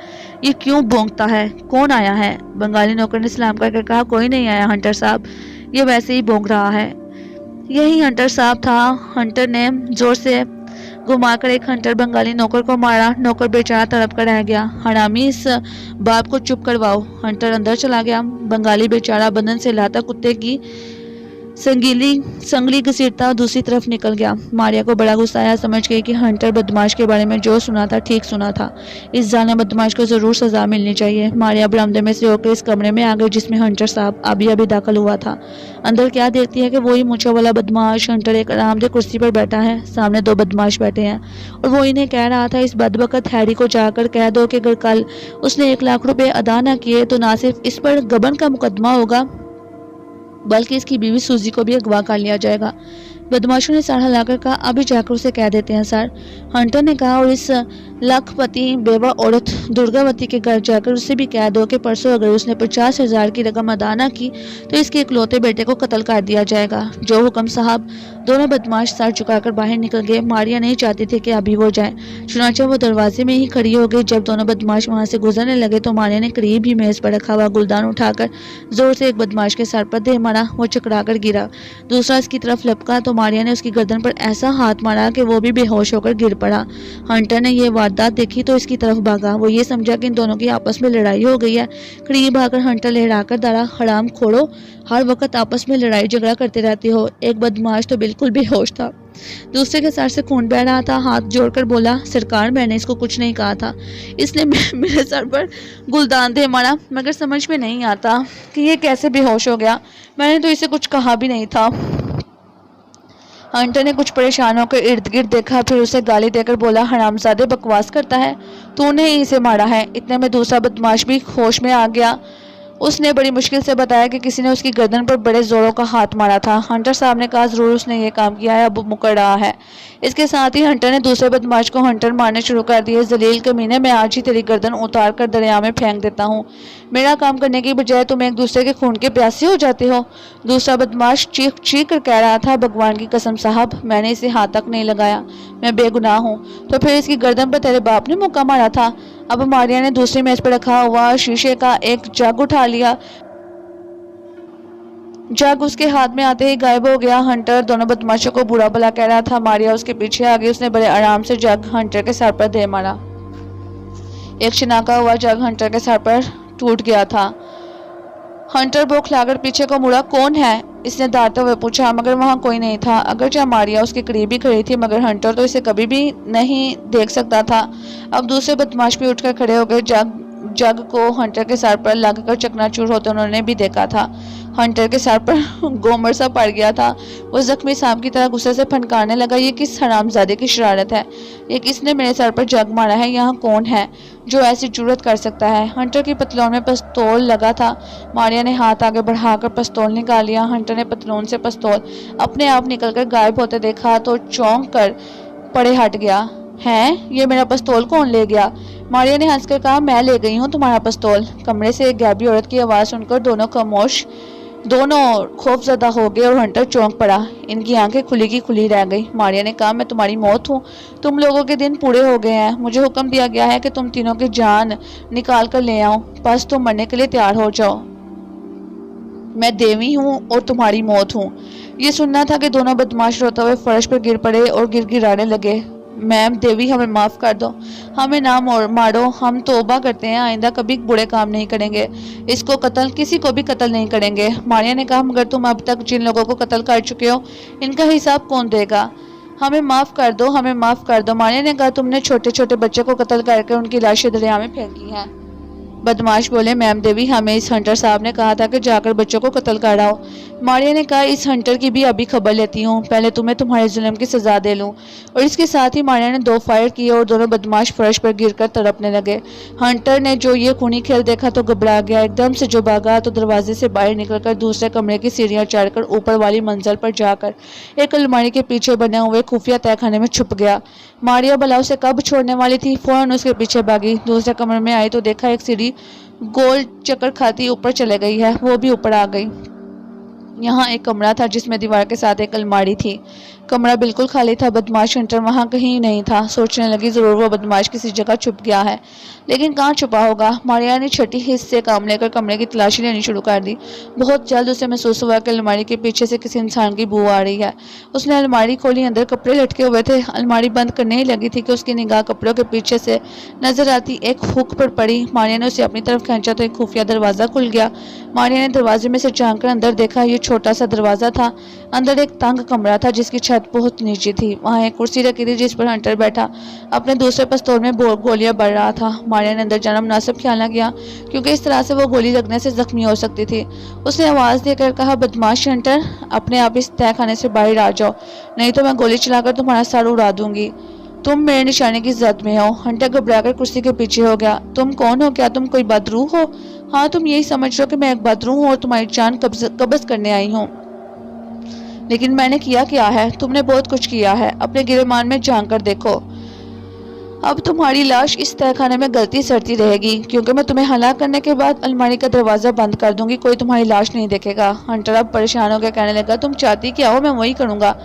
ये क्यों भौंकता है? कौन आया है? बंगाली नौकर ने सलाम करके कहा, कोई नहीं आया हंटर साहब, ये वैसे ही भौंक रहा है। यही हंटर साहब था। हंटर ने जोर से घुमाकर एक हंटर बंगाली नौकर को मारा। नौकर बेचारा तड़प कर रह गया। हरामी, इस बाप को चुप करवाओ। हंटर अंदर चला गया। बंगाली बेचारा बंधन से लाता कुत्ते की संगली घसीटता दूसरी तरफ निकल गया। मारिया को बड़ा गुस्सा आया। समझ गई कि हंटर बदमाश के बारे में जो सुना था ठीक सुना था। इस जालिम बदमाश को जरूर सजा मिलनी चाहिए। मारिया बरामदे में से होकर इस कमरे में आ गई जिसमें हंटर साहब अभी दाखिल हुआ था। अंदर क्या देखती है कि वही मूंछों वाला बदमाश हंटर एक आरामदेह कुर्सी पर बैठा है। सामने 2 बदमाश बैठे हैं और वो इन्हें कह रहा था, इस बदबकत हैरी को जाकर कह दो कि अगर कल उसने 1 लाख रुपए अदा न किए तो ना सिर्फ इस पर गबन का मुकदमा होगा बल्कि इसकी बीवी सूजी को भी अगवा कर लिया जाएगा। बदमाशों ने सर हिलाकर कहा, अभी जाकर उसे कह देते हैं सर। हंटर ने कहा, और इस लाखपति बेवा औरत दुर्गावती के घर जाकर उसे भी कह दो कि परसों अगर उसने 50,000 की रकम अदा न की तो इसके इकलौते बेटे को कत्ल कर दिया जाएगा। जो हुक्म साहब। दोनों बदमाश सर झुकाकर बाहर निकल गए। मारिया नहीं चाहती थी कि अभी वो जाए। चुनाचा वो दरवाजे में ही खड़ी हो गई। जब दोनों बदमाश वहां से गुजरने लगे तो मारिया ने करीब ही मेज पर रखा हुआ गुलदान उठाकर जोर से एक बदमाश के सर पर दे मारा। वो चकरा कर गिरा। दूसरा इसकी तरफ लपका तो मारिया ने उसकी गर्दन पर ऐसा हाथ मारा कि वो भी बेहोश होकर गिर पड़ा। हंटर ने यह वारदात देखी तो इसकी तरफ भागा। वो ये समझा कि इन दोनों की आपस में लड़ाई हो गई है। करीब आकर हंटर लहराकर दारा, हराम खोड़ो, हर वक्त आपस में लड़ाई झगड़ा करते रहते हो। एक बदमाश तो बिल्कुल बेहोश था। दूसरे के सर से खून बह रहा था। हाथ जोड़कर बोला, सरकार, मैंने इसको कुछ नहीं कहा था। इसने मेरे सर पर गुलदान दे मारा मगर समझ में नहीं आता कि ये कैसे बेहोश हो गया। मैंने तो इसे कुछ कहा भी नहीं था। हंटर ने कुछ परेशान होकर इर्द गिर्द देखा, फिर उसे गाली देकर बोला, हरामजादे, बकवास करता है, तूने ही इसे मारा है। इतने में दूसरा बदमाश भी होश में आ गया। उसने बड़ी मुश्किल से बताया कि किसी ने उसकी गर्दन पर बड़े जोरों का हाथ मारा था। हंटर साहब ने कहा, जरूर उसने ये काम किया है, अब मुकर रहा है। इसके साथ ही हंटर ने दूसरे बदमाश को हंटर मारने शुरू कर दिए। जलील कमीने, मैं आज ही तेरी गर्दन उतार कर दरिया में फेंक देता हूँ। मेरा काम करने की बजाय तुम एक दूसरे के खून के प्यासे हो जाते हो। दूसरा बदमाश चीख चीख कर कह रहा था, भगवान की कसम साहब, मैंने इसे हाथ तक नहीं लगाया, मैं बेगुनाह हूँ। तो फिर इसकी गर्दन पर तेरे बाप ने मुक्का मारा था। अब मारिया ने दूसरी मेज पर रखा हुआ शीशे का एक जग उठा लिया। जग उसके हाथ में आते ही गायब हो गया। हंटर दोनों बदमाशों को बुरा भला कह रहा था। मारिया उसके पीछे आ गई। उसने बड़े आराम से जग हंटर के सर पर दे मारा। एक छिनाका हुआ जग हंटर के सर पर टूट गया था। हंटर बौखलाकर पीछे को मुड़ा। कौन है? इसने दाते हुए पूछा, मगर वहां कोई नहीं था। अगरचे मारिया उसके करीब ही खड़ी थी, मगर हंटर तो इसे कभी भी नहीं देख सकता था। अब दूसरे बदमाश भी उठकर खड़े हो गए। जग को हंटर के सर पर लगकर चकनाचूर होते उन्होंने भी देखा था। हंटर के सर पर गोमर सा पड़ गया था। वो जख्मी सांप की तरह गुस्से से फनकारने लगा। ये किस हरामजादे की शरारत है? ये किसने मेरे सर पर जग मारा है? यहाँ कौन है जो ऐसी जुर्रत कर सकता है? हंटर की पतलून में पिस्तौल लगा था। मारिया ने हाथ आगे बढ़ाकर पिस्तौल निकाल लिया। हंटर ने पतलून से पिस्तौल अपने आप निकलकर गायब होते देखा तो चौंक कर पड़े हट गया। हैं? ये मेरा पिस्तौल कौन ले गया? मारिया ने हंसकर कहा, मैं ले गई हूँ तुम्हारा पिस्तौल। कमरे से एक गैबी औरत की आवाज़ सुनकर दोनों खौफजदा हो गए और हंटर चौंक पड़ा। इनकी आंखें खुली की खुली रह गई। मारिया ने कहा, मैं तुम्हारी मौत हूँ। तुम लोगों के दिन पूरे हो गए हैं। मुझे हुक्म दिया गया है कि तुम तीनों की जान निकाल कर ले आओ। बस तुम मरने के लिए तैयार हो जाओ। मैं देवी हूँ और तुम्हारी मौत हूँ। ये सुनना था कि दोनों बदमाश रोते हुए फर्श पर गिर पड़े और गिड़गिड़ाने लगे। मैम देवी, हमें माफ़ कर दो, हमें ना मारो, हम तौबा करते हैं, आइंदा कभी बुरे काम नहीं करेंगे। इसको कत्ल, किसी को भी कत्ल नहीं करेंगे। मारिया ने कहा, मगर तुम अब तक जिन लोगों को कत्ल कर चुके हो, इनका हिसाब कौन देगा? हमें माफ़ कर दो, हमें माफ़ कर दो। मारिया ने कहा, तुमने छोटे छोटे बच्चे को कत्ल करके उनकी लाशें दरिया में फेंकी हैं। बदमाश बोले, मैम देवी, हमें इस हंटर साहब ने कहा था कि जाकर बच्चों को कत्ल कराओ। मारिया ने कहा, इस हंटर की भी अभी खबर लेती हूँ, पहले तुम्हें तुम्हारे जुल्म की सजा दे लूँ। और इसके साथ ही मारिया ने 2 फायर किए और दोनों बदमाश फर्श पर गिरकर तड़पने लगे। हंटर ने जो ये खूनी खेल देखा तो घबरा गया। एकदम से जो भागा तो दरवाजे से बाहर निकलकर दूसरे कमरे की सीढ़ियाँ चढ़कर ऊपर वाली मंजिल पर जाकर एक अलमारी के पीछे बने हुए खुफिया तहखाने में छुप गया। मारिया भला उसे कब छोड़ने वाली थी? फौरन उसके पीछे भागी। दूसरे कमरे में आई तो देखा एक सीढ़ी गोल चक्कर खाती ऊपर चले गई है। वो भी ऊपर आ गई। यहाँ एक कमरा था जिसमें दीवार के साथ एक अलमारी थी। कमरा बिल्कुल खाली था। बदमाश हंटर वहाँ कहीं नहीं था। सोचने लगी, जरूर वो बदमाश किसी जगह छुप गया है, लेकिन कहाँ छुपा होगा? मारिया ने छठी हिस्से से काम लेकर कमरे की तलाशी लेनी शुरू कर दी। बहुत जल्द उसे महसूस हुआ कि अलमारी के पीछे से किसी इंसान की बू आ रही है। उसने अलमारी खोली। अंदर कपड़े लटके हुए थे। अलमारी बंद करने ही लगी थी कि उसकी निगाह कपड़ों के पीछे से नजर आती एक हुक पर पड़ी। मारिया ने उसे अपनी तरफ खींचा तो एक खुफिया दरवाजा खुल गया। मारिया ने दरवाजे में से झांक कर अंदर देखा। ये छोटा सा दरवाजा था। अंदर एक तंग कमरा था जिसकी छत बहुत नीची थी। वहाँ एक कुर्सी रखी थी जिस पर हंटर बैठा अपने दूसरे पिस्तौल में गोलियां भर रहा था। मारिया ने अंदर जाना मुनासिब ख्याल न किया, क्योंकि इस तरह से वो गोली लगने से जख्मी हो सकती थी। उसने आवाज़ देकर कहा, बदमाश हंटर, अपने आप इस तहखाने से बाहर आ जाओ, नहीं तो मैं गोली चलाकर तुम्हारा सर उड़ा दूंगी। तुम मेरे निशाने की जद में हो। हंटर घबराकर कुर्सी के पीछे हो गया। तुम कौन हो? क्या तुम कोई बदरूह हो? हाँ, तुम यही समझ रहे हो कि मैं एक बदरूह हूँ और तुम्हारी जान कब्ज करने आई हूँ। लेकिन मैंने किया क्या है? तुमने बहुत कुछ किया है। अपने गिरेमान में झांक कर देखो। अब तुम्हारी लाश इस तहखाने में गलती सरती रहेगी, क्योंकि मैं तुम्हें हलाक करने के बाद अलमारी का दरवाजा बंद कर दूंगी। कोई तुम्हारी लाश नहीं देखेगा। हंटर अब परेशान होकर कहने लगा, तुम चाहती क्या हो? मैं वही करूंगा।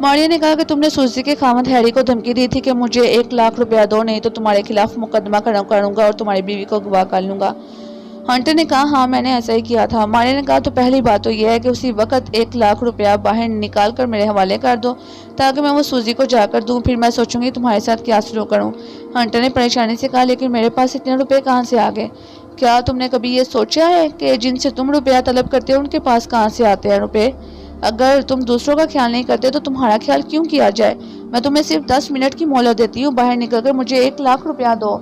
मारिया ने कहा कि तुमने सूजी के खामद हैरी को धमकी दी थी कि मुझे 1 लाख रुपया दो, नहीं तो तुम्हारे खिलाफ मुकदमा करूंगा और तुम्हारी बीवी को गवाह कर लूंगा। हंटर ने कहा, हाँ, मैंने ऐसा ही किया था। मारिया ने कहा, तो पहली बात तो यह है कि उसी वक्त 1 लाख रुपया बाहर निकाल कर मेरे हवाले कर दो, ताकि मैं वो सूजी को जाकर दूं। फिर मैं सोचूंगी तुम्हारे साथ क्या शुरू करूं। हंटर ने परेशानी से कहा, लेकिन मेरे पास इतने रुपए कहाँ से आ गए? क्या तुमने कभी ये सोचा है कि जिनसे तुम रुपया तलब करते हो उनके पास कहाँ से आते हैं रुपये? अगर तुम दूसरों का ख्याल नहीं करते तो तुम्हारा ख्याल क्यों किया जाए? मैं तुम्हें सिर्फ 10 मिनट की मोहलत देती हूँ। बाहर निकलकर मुझे 1 लाख रुपया दो,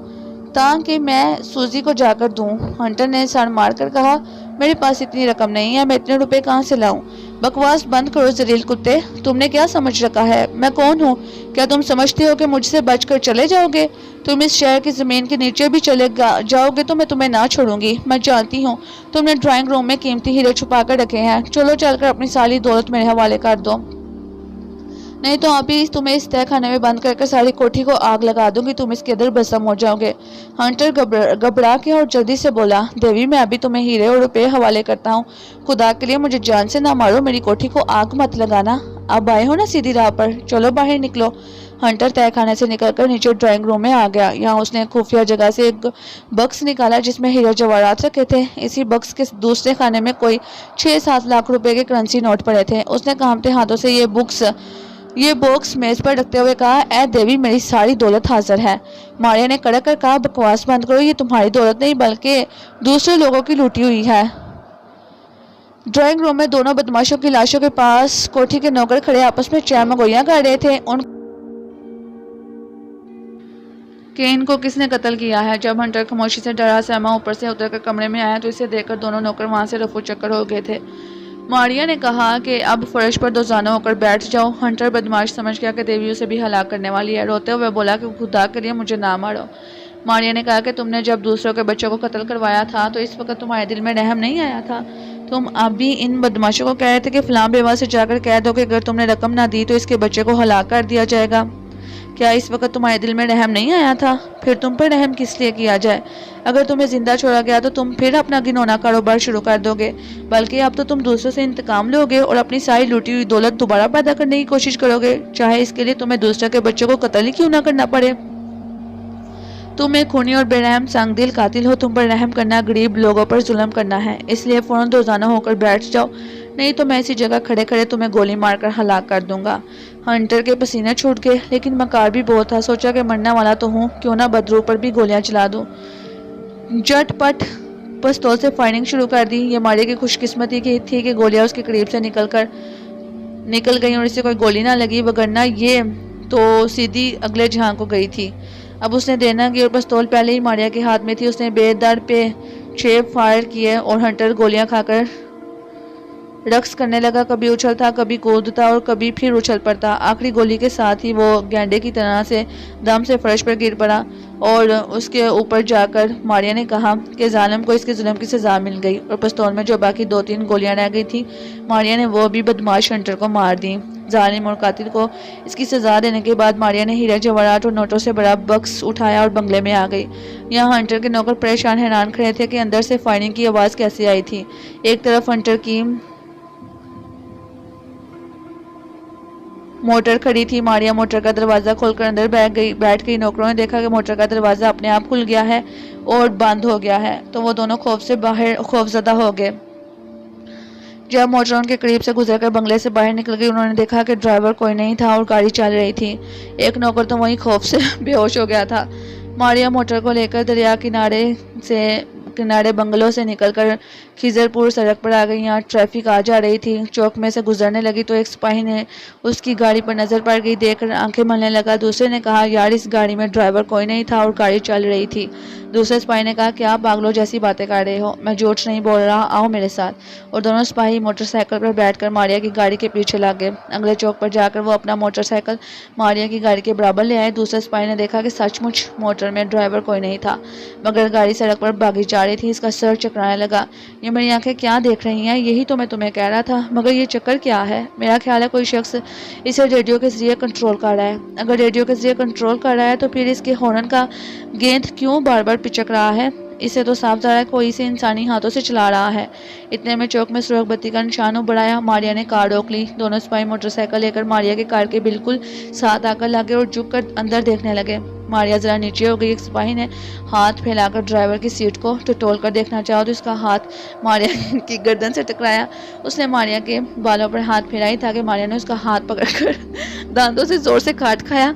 ताकि मैं सूजी को जाकर दूं। हंटर ने सर मारकर कहा, मेरे पास इतनी रकम नहीं है, मैं इतने रुपए कहाँ से लाऊं? बकवास बंद करो जलील कुत्ते, तुमने क्या समझ रखा है? मैं कौन हूँ? क्या तुम समझते हो कि मुझसे बचकर चले जाओगे? तुम इस शहर की ज़मीन के नीचे भी चले जाओगे तो मैं तुम्हें ना छोड़ूंगी। मैं जानती हूँ तुमने ड्राइंग रूम में कीमती हीरे छुपा कर रखे हैं। चलो चलकर अपनी सारी दौलत मेरे हवाले कर दो, नहीं तो अभी तुम्हें इस तहखाने में बंद करके सारी कोठी को आग लगा दूंगी। तुम इसके अंदर भस्म हो जाओगे। हंटर घबरा के और जल्दी से बोला, देवी, मैं अभी तुम्हें हीरे और रुपए हवाले करता हूँ। खुदा के लिए मुझे जान से ना मारो, मेरी कोठी को आग मत लगाना। अब आए हो ना सीधी राह पर, चलो बाहर निकलो। हंटर तहखाने से निकलकर नीचे ड्राइंग रूम में आ गया। यहाँ उसने खुफिया जगह से एक बक्स निकाला जिसमें हीरे जवाहरात रखे थे। इसी बक्स के दूसरे खाने में कोई 6-7 लाख रुपए के करेंसी नोट पड़े थे। उसने कांपते हाथों से ये बॉक्स मेज पर रखते हुए कहा, ऐ देवी, मेरी सारी दौलत हाजिर है। मारिया ने कड़क कर कहा, बकवास बंद करो, ये तुम्हारी दौलत नहीं बल्कि दूसरे लोगों की लूटी हुई है। ड्राइंग रूम में दोनों बदमाशों की लाशों के पास कोठी के नौकर खड़े आपस में चैमगोइयां कर रहे थे कि इनको किसने कत्ल किया है। जब हंटर खामोशी से डरा सहमा ऊपर से उतरकर कमरे में आया तो इसे देखकर दोनों नौकर वहां से रफू चक्कर हो गए थे। मारिया ने कहा कि अब फर्श पर दोजाना होकर बैठ जाओ। हंटर बदमाश समझ गया कि देवी उसे भी हलाक करने वाली है। रोते हुए बोला कि खुदा के लिए मुझे ना मारो। मारिया ने कहा कि तुमने जब दूसरों के बच्चों को कत्ल करवाया था तो इस वक्त तुम्हारे दिल में रहम नहीं आया था। तुम अभी इन बदमाशों को कह रहे थे कि फलां बेवा से जाकर कह दो कि अगर तुमने रकम ना दी तो इसके बच्चे को हलाक कर दिया जाएगा। क्या इस वक्त तुम्हारे दिल में रहम नहीं आया था? फिर तुम पर रहम किस लिए किया जाए? अगर तुम्हें जिंदा छोड़ा गया तो तुम फिर अपना घिनौना कारोबार शुरू कर दोगे, बल्कि अब तो तुम दूसरों से इंतकाम लोगे और अपनी सारी लूटी हुई दौलत दोबारा पैदा करने की कोशिश करोगे, चाहे इसके लिए तुम्हें दूसरे के बच्चों को कत्ल ही क्यों ना करना पड़े। तुम एक खूनी और बेरहम संगदिल कातिल हो। तुम पर रहम करना गरीब लोगों पर जुल्म करना है, इसलिए फौरन दोजाना होकर बैठ जाओ, नहीं तो मैं इसी जगह खड़े खड़े तुम्हें गोली मारकर हलाक कर दूंगा। हंटर के पसीने छूट गए, लेकिन मकार भी बहुत था। सोचा कि मरने वाला तो हूँ, क्यों ना बदरू पर भी गोलियां चला दूं। झटपट पिस्तौल से फायरिंग शुरू कर दी। ये मारिया की खुशकिस्मती की थी कि गोलियां उसके करीब से निकल गई और इसे कोई गोली ना लगी, वगरना ये तो सीधी अगले जहां को गई थी। अब उसने देना की और पिस्तौल पहले ही मारिया के हाथ में थी। उसने बेदर पे 6 फायर किए और हंटर गोलियां खाकर रक्स करने लगा। कभी उछलता, कभी कूदता और कभी फिर उछल पड़ता। आखिरी गोली के साथ ही वो गैंडे की तरह से दम से फर्श पर गिर पड़ा और उसके ऊपर जाकर मारिया ने कहा कि जालिम को इसके जुल्म की सजा मिल गई। और पिस्तौल में जो बाकी 2-3 गोलियां रह गई थी, मारिया ने वो भी बदमाश हंटर को मार दी। जालिम और कातिल को इसकी सजा देने के बाद मारिया ने हीरे जवाहरात और नोटों से बड़ा बक्स उठाया और बंगले में आ गई। यहाँ हंटर के नौकर परेशान हैरान खड़े थे कि अंदर से फायरिंग की आवाज़ कैसे आई थी। एक तरफ हंटर की मोटर खड़ी थी। मारिया मोटर का दरवाज़ा खोलकर अंदर बैठ गई। नौकरों ने देखा कि मोटर का दरवाज़ा अपने आप खुल गया है और बंद हो गया है, तो वो दोनों खौफजदा हो गए। जब मोटर उनके करीब से गुजरकर बंगले से बाहर निकल गई, उन्होंने देखा कि ड्राइवर कोई नहीं था और गाड़ी चल रही थी। एक नौकर तो वहीं खौफ से बेहोश हो गया था। मारिया मोटर को लेकर दरिया किनारे बंगलों से निकलकर खिजरपुर सड़क पर आ गई। यहाँ ट्रैफिक आ जा रही थी। चौक में से गुजरने लगी तो एक सिपाही ने उसकी गाड़ी पर नजर पड़ गई। देखकर आंखें मलने लगा। दूसरे ने कहा, यार इस गाड़ी में ड्राइवर कोई नहीं था और गाड़ी चल रही थी। दूसरे सिपाही ने कहा, क्या पागलों जैसी बातें कर रहे हो? मैं झूठ नहीं बोल रहा, आओ मेरे साथ। और दोनों सिपाही मोटरसाइकिल पर बैठकर मारिया की गाड़ी के पीछे लग गए। अगले चौक पर जाकर वो अपना मोटरसाइकिल मारिया की गाड़ी के बराबर ले आए। दूसरे सिपाही ने देखा कि सचमुच मोटर में ड्राइवर कोई नहीं था, मगर गाड़ी सड़क पर भागी जा रही थी। इसका सर चकराने लगा। ये मेरी आंखें क्या देख रही हैं? यही तो मैं तुम्हें कह रहा था, मगर ये चक्कर क्या है? मेरा ख्याल है कोई शख्स इसे रेडियो के जरिए कंट्रोल कर रहा है। अगर रेडियो के जरिए कंट्रोल कर रहा है तो फिर इसके हॉर्न का गेंद क्यों बार बार पिचक रहा है? इसे तो साफ ज़रा कोई इसे इंसानी हाथों से चला रहा है। इतने में चौक में सुरख बत्ती का निशान बढ़ाया। मारिया ने कार रोक ली। दोनों सिपाही मोटरसाइकिल लेकर मारिया के कार के बिल्कुल साथ आकर लगे और झुक कर अंदर देखने लगे। मारिया जरा नीचे हो गई। एक सिपाही ने हाथ फैलाकर ड्राइवर की सीट को टटोल कर देखना चाहा तो इसका हाथ मारिया की गर्दन से टकराया। उसने मारिया के बालों पर हाथ फेराई ताकि मारिया ने उसका हाथ पकड़कर दांतों से जोर से काट खाया।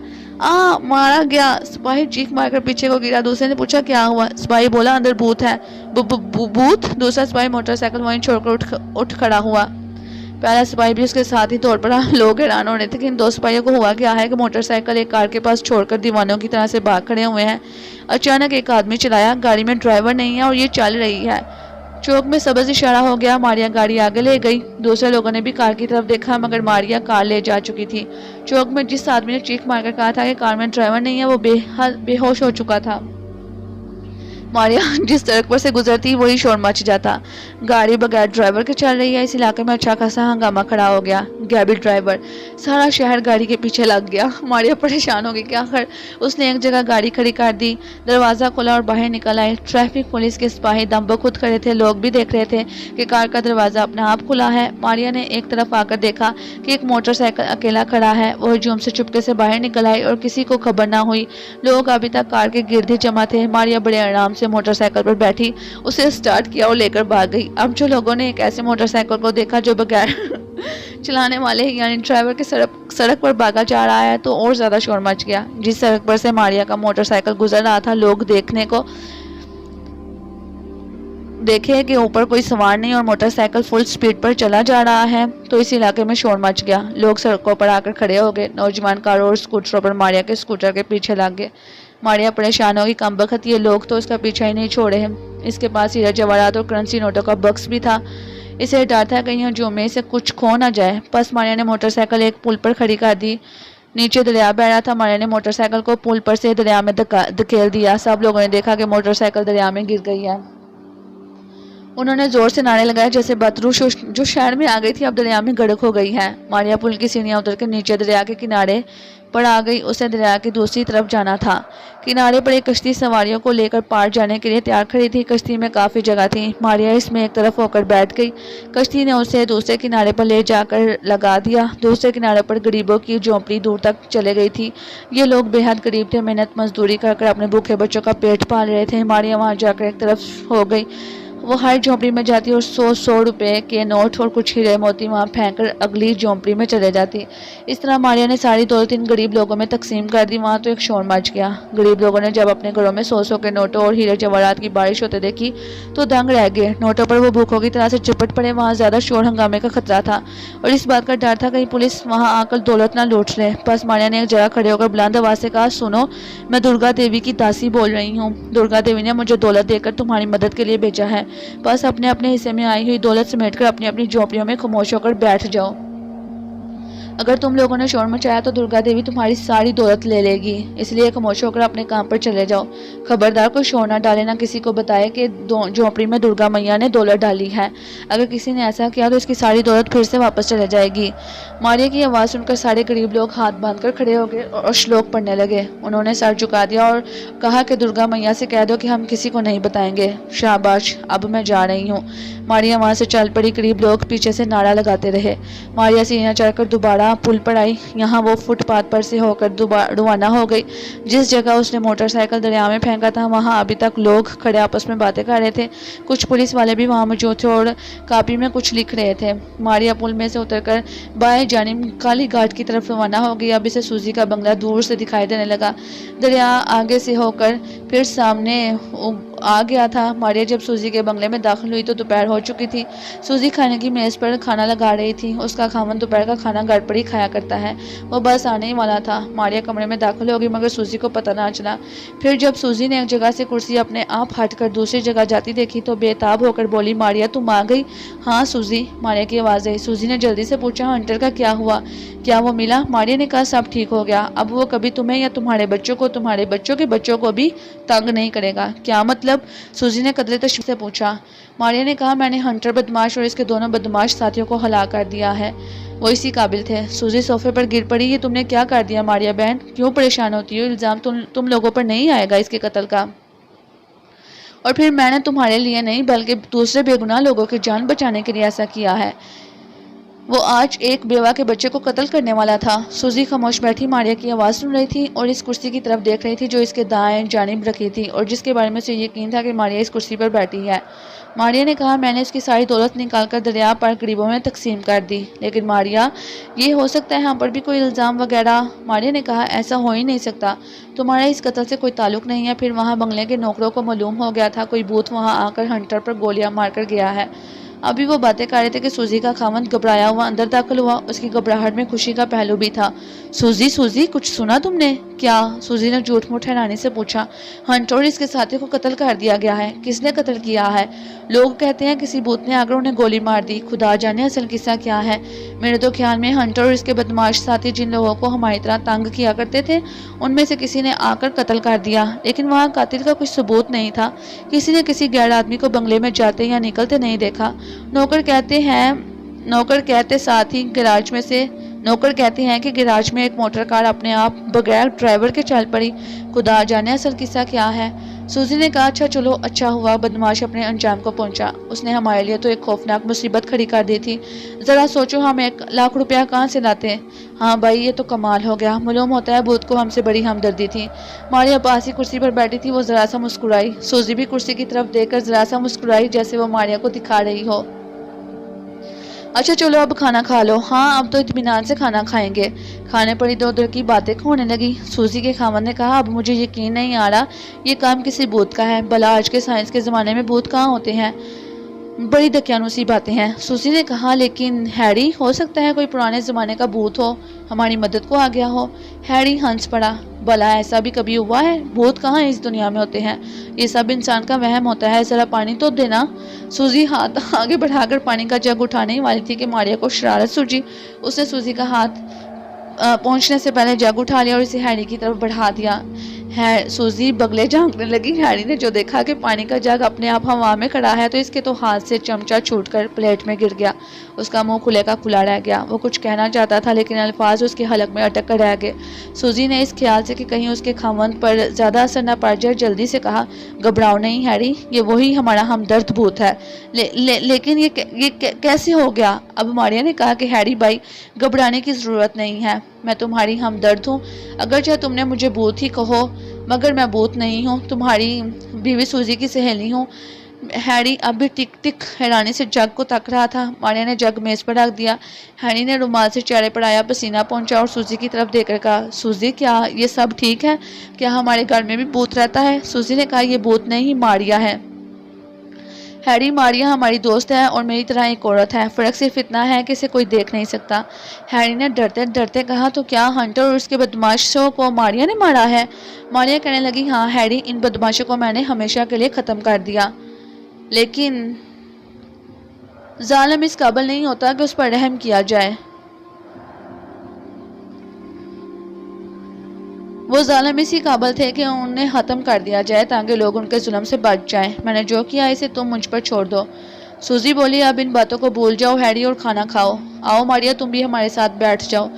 मारा गया। सिपाही चीख मारकर पीछे को गिरा। दूसरे ने पूछा, क्या हुआ? सिपाही बोला, अंदर भूत है। भूत? दूसरा सिपाही मोटरसाइकिल वहीं छोड़कर उठ खड़ा हुआ। पहला सिपाही भी उसके साथ ही तौर पर लोग हैरान हो रहे थे कि इन 2 सिपाहियों को हुआ क्या है कि मोटरसाइकिल एक कार के पास छोड़कर दीवानों की तरह से भाग खड़े हुए हैं। अचानक एक आदमी चलाया। गाड़ी में ड्राइवर नहीं है और ये चल रही है। चौक में सबज इशारा हो गया। मारिया गाड़ी आगे ले गई। दूसरे लोगों ने भी कार की तरफ देखा, मगर मारिया कार ले जा चुकी थी। चौक में जिस आदमी ने चीख मारकर कहा था कि कार में ड्राइवर नहीं है, वो बेहोश हो चुका था। मारिया जिस सड़क पर से गुजरती वही शोर मच जाता। गाड़ी बगैर ड्राइवर के चल रही है। इस इलाके में अच्छा खासा हंगामा खड़ा हो गया। गैबी ड्राइवर, सारा शहर गाड़ी के पीछे लग गया। मारिया परेशान हो गई कि आखिर उसने एक जगह गाड़ी खड़ी कर दी। दरवाजा खोला और बाहर निकल आई। ट्रैफिक पुलिस के सिपाही दम पर खुद खड़े थे। लोग भी देख रहे थे कि कार का दरवाजा अपने आप खुला है। मारिया ने एक तरफ आकर देखा कि एक मोटरसाइकिल अकेला खड़ा है। वो हजूम से चुपके से बाहर निकल आई और किसी को खबर ना हुई। लोग अभी तक कार के गिर्द ही जमा थे। मारिया बड़े आराम से मोटरसाइकिल पर बैठी, उसे स्टार्ट किया और लेकर भाग गई। अब जो लोगों ने एक ऐसे मोटरसाइकिल को देखा जो बगैर चलाने वाले यानी ड्राइवर के सड़क पर भागा जा रहा है तो और ज्यादा शोर मच गया। जिस सड़क पर से मारिया का मोटरसाइकिल गुजर रहा था, लोग देखने को देखे कि ऊपर कोई सवार नहीं और मोटरसाइकिल फुल स्पीड पर चला जा रहा है तो इस इलाके में शोर मच गया। लोग सड़कों पर आकर खड़े हो गए। नौजवान कारों और स्कूटरों पर मारिया के स्कूटर के पीछे लग गए। मारिया परेशान होगी, कम बखत ये लोग तो उसका पीछा ही नहीं छोड़े हैं। इसके पास हीरा जवाहरात और करेंसी नोटों का बक्स भी था। इसे डर था कहीं हजूम में से कुछ खो ना जाए। बस मारिया ने मोटरसाइकिल एक पुल पर खड़ी कर दी। नीचे दरिया बह रहा था। मारिया ने मोटरसाइकिल को पुल पर से दरिया में धकेल दिया। सब लोगों ने देखा कि मोटरसाइकिल दरिया में गिर गई है। उन्होंने जोर से नारे लगाए जैसे बदरूश जो शहर में आ गई थी अब दरिया में गड़क हो गई है। मारिया पुल की सीढ़ियां उतर के नीचे दरिया के किनारे पर आ गई। उसे दरिया की दूसरी तरफ जाना था। किनारे पर एक कश्ती सवारियों को लेकर पार जाने के लिए तैयार खड़ी थी। कश्ती में काफी जगह थी। मारिया इसमें एक तरफ होकर बैठ गई। कश्ती ने उसे दूसरे किनारे पर ले जाकर लगा दिया। दूसरे किनारे पर गरीबों की झोंपड़ी दूर तक चले गई थी। ये लोग बेहद गरीब थे। मेहनत मजदूरी कर अपने भूखे बच्चों का पेट पाल रहे थे। मारिया वहां जाकर एक तरफ हो गई। वो हर झोंपड़ी में जाती और 100 रुपए के नोट और कुछ हीरे मोती वहां फेंककर अगली झोंपड़ी में चले जाती। इस तरह मारिया ने सारी दौलत इन गरीब लोगों में तकसीम कर दी। वहां तो एक शोर मच गया। गरीब लोगों ने जब अपने घरों में 100 के नोटों और हीरे जवाहरात की बारिश होते देखी तो दंग रह गए। नोटों पर वो भूखों की तरह से चिपट पड़े। वहां ज्यादा शोर हंगामे का खतरा था और इस बात का डर था कहीं पुलिस वहां आकर दौलत ना लूट ले। बस मारिया ने एक जगह खड़े होकर बुलंद आवाज से कहा, सुनो, मैं दुर्गा देवी की दासी बोल रही हूँ। दुर्गा देवी ने मुझे दौलत देकर तुम्हारी मदद के लिए भेजा है। बस अपने अपने हिस्से में आई हुई दौलत समेटकर अपनी अपनी झोपड़ियों में खामोश होकर बैठ जाओ। अगर तुम लोगों ने शोर मचाया तो दुर्गा देवी तुम्हारी सारी दौलत ले लेगी। इसलिए खामोश होकर अपने काम पर चले जाओ। खबरदार कोई शोर ना डाले, ना किसी को बताए कि झोपड़ी में दुर्गा मैया ने दौलत डाली है। अगर किसी ने ऐसा किया तो इसकी सारी दौलत फिर से वापस चले जाएगी। मारिया की आवाज़ सुनकर सारे गरीब लोग हाथ बांधकर खड़े हो गए और श्लोक पढ़ने लगे। उन्होंने सर झुका दिया और कहा कि दुर्गा मैया से कह दो कि हम किसी को नहीं बताएंगे। शाबाश, अब मैं जा रही हूँ। मारिया वहां से चल पड़ी। गरीब लोग पीछे से नारा लगाते रहे। मारिया सीढ़ियां चढ़कर दोबारा पुल पर आई। यहाँ वो फुटपाथ पर से होकर रवाना हो गई। जिस जगह उसने मोटरसाइकिल दरिया में फेंका था वहां अभी तक लोग खड़े आपस में बातें कर रहे थे। कुछ पुलिस वाले भी वहां मौजूद थे और कापी में कुछ लिख रहे थे। मारिया पुल में से उतरकर बाएं जानिब काली घाट की तरफ रवाना हो गई। अब इसे सूजी का बंगला दूर से दिखाई देने लगा। दरिया आगे से होकर फिर सामने आ गया था। मारिया जब सूजी के बंगले में दाखिल हुई तो दोपहर हो चुकी थी। सूजी खाने की मेज पर खाना लगा रही थी। उसका खामन दोपहर का खाना घर पर ही खाया करता है। वो बस आने ही वाला था। मारिया कमरे में दाखिल हो गई मगर सूजी को पता ना चला। फिर जब सूजी ने एक जगह से कुर्सी अपने आप हटकर दूसरी जगह जाती देखी तो बेताब होकर बोली, मारिया तुम आ गई? हाँ सूजी, मारिया की आवाज़ आई। सूजी ने जल्दी से पूछा, हंटर का क्या हुआ? क्या वो मिला? मारिया ने कहा, सब ठीक हो गया। अब वो कभी तुम्हें या तुम्हारे बच्चों को, तुम्हारे बच्चों के बच्चों को भी तंग नहीं करेगा। क्या मतलब? सूजी ने कदरे तशवीश से पूछा। मारिया ने कहा, मैंने हंटर बदमाश और इसके दोनों बदमाश साथियों को हला कर दिया है। वो इसी काबिल थे। सूजी सोफे पर गिर पड़ी। ये तुमने क्या कर दिया मारिया बहन? क्यों परेशान होती हो? इल्ज़ाम तुम लोगों पर नहीं आएगा इसके कत्ल का? और फिर मैंने तुम्हारे लिए नहीं बल्कि दूसरे बेगुनाह लोगों की जान बचाने के लिए ऐसा किया है। वो आज एक बेवा के बच्चे को कत्ल करने वाला था। सूजी खामोश बैठी मारिया की आवाज़ सुन रही थी और इस कुर्सी की तरफ देख रही थी जो इसके दाएं जानिब रखी थी और जिसके बारे में उसे यकीन था कि मारिया इस कुर्सी पर बैठी है। मारिया ने कहा, मैंने इसकी सारी दौलत निकालकर दरिया पर गरीबों में तकसीम कर दी। लेकिन मारिया, ये हो सकता है हम पर भी कोई इल्ज़ाम वगैरह? मारिया ने कहा, ऐसा हो ही नहीं सकता। तुम्हारा इस कत्ल से कोई ताल्लुक नहीं है। फिर वहाँ बंगले के नौकरों को मालूम हो गया था कोई बूथ वहाँ आकर हंटर पर गोलियां मारकर गया है। अभी वो बातें कर रहे थे कि सूजी का खामन घबराया हुआ अंदर दाखिल हुआ। उसकी घबराहट में खुशी का पहलू भी था। सूजी, सूजी, कुछ सुना तुमने? क्या? सूजी ने झूठ मूठ हैरानी से पूछा। हंटर और इसके साथी को कत्ल कर दिया गया है। किसने कत्ल किया है? लोग कहते हैं किसी भूत ने आकर उन्हें गोली मार दी। खुदा जाने असल किस्सा क्या है। मेरे तो ख्याल में हंटर और इसके बदमाश साथी जिन लोगों को हमारी तरह तंग किया करते थे उनमें से किसी ने आकर कत्ल कर दिया, लेकिन वहाँ कातिल का कुछ सबूत नहीं था। किसी ने किसी गैर आदमी को बंगले में जाते या निकलते नहीं देखा। नौकर कहते हैं कि गैराज में एक मोटर कार अपने आप बगैर ड्राइवर के चल पड़ी। खुदा जाने असल किस्सा क्या है। सूजी ने कहा, अच्छा चलो, अच्छा हुआ बदमाश अपने अंजाम को पहुंचा। उसने हमारे लिए तो एक खौफनाक मुसीबत खड़ी कर दी थी। ज़रा सोचो, हम 1,00,000 रुपया कहाँ से लाते हैं। हाँ भाई, ये तो कमाल हो गया। मालूम होता है भूत को हमसे बड़ी हमदर्दी थी। मारिया पास ही कुर्सी पर बैठी थी, वो ज़रा सा मुस्कुराई। सूजी भी कुर्सी की तरफ देखकर ज़रा सा मुस्कुराई, जैसे वो मारिया को दिखा रही हो। अच्छा चलो, अब खाना खा लो। हाँ, अब तो इत्मीनान से खाना खाएंगे। खाने पर इधर उधर की बातें होने लगी। सूजी के खामन ने कहा, अब मुझे यकीन नहीं आ रहा ये काम किसी भूत का है। भला आज के साइंस के ज़माने में भूत कहाँ होते हैं। बड़ी दकियानूसी बातें हैं। सूजी ने कहा, लेकिन हैरी, हो सकता है कोई पुराने ज़माने का भूत हो, हमारी मदद को आ गया हो। हैरी हंस पड़ा। भला ऐसा भी कभी हुआ है। भूत कहाँ इस दुनिया में होते हैं, ये सब इंसान का वहम होता है। ज़रा पानी तो देना। सूजी हाथ आगे बढ़ाकर पानी का जग उठाने ही वाली थी कि मारिया को शरारत सूझी। उसने सूजी का हाथ पहुंचने से पहले जग उठा लिया और इसे हैरी की तरफ बढ़ा दिया। सूजी बगले झांकने लगी। हैरी ने जो देखा कि पानी का जग अपने आप हवा में खड़ा है तो इसके तो हाथ से चमचा छूटकर प्लेट में गिर गया। उसका मुंह खुले का खुला रह गया। वो कुछ कहना चाहता था, लेकिन अल्फाज उसके हलक में अटक कर रह गए। सूजी ने इस ख्याल से कि कहीं उसके खामंद पर ज़्यादा असर न पड़ जाए जल्दी से कहा, घबराओ नहीं हैरी, ये वही हमारा हमदर्द भूत है। लेकिन ये कैसे हो गया। अब मारिया ने कहा कि हैरी भाई, घबराने की ज़रूरत नहीं है। मैं तुम्हारी हमदर्द हूँ, अगर चाहे तुमने मुझे भूत ही कहो, मगर मैं भूत नहीं हूँ, तुम्हारी बीवी सूजी की सहेली हूँ। हैरी अब भी टिक टिक हैरानी से जग को तक रहा था। मारिया ने जग मेज पर रख दिया। हैरी ने रुमाल से चेहरे पर आया पसीना पहुंचा और सूजी की तरफ देखकर कहा, सूजी क्या ये सब ठीक है? क्या हमारे घर में भी भूत रहता है? सूजी ने कहा, ये भूत नहीं, मारिया है। हैरी, मारिया हमारी दोस्त है और मेरी तरह एक औरत है। फ़र्क सिर्फ इतना है कि इसे कोई देख नहीं सकता। हैरी ने डरते डरते कहा, तो क्या हंटर और उसके बदमाशों को मारिया ने मारा है? मारिया कहने लगी, हाँ हैरी, इन बदमाशों को मैंने हमेशा के लिए ख़त्म कर दिया, लेकिन जालिम इस काबिल नहीं होता कि उस पर रहम किया जाए। वो जालिम इसी काबिल थे कि उन्हें ख़त्म कर दिया जाए ताकि लोग उनके जुल्म से बच जाएं। मैंने जो किया इसे तुम मुझ पर छोड़ दो। सूजी बोली, अब इन बातों को भूल जाओ हैरी और खाना खाओ। आओ मारिया, तुम भी हमारे साथ बैठ जाओ।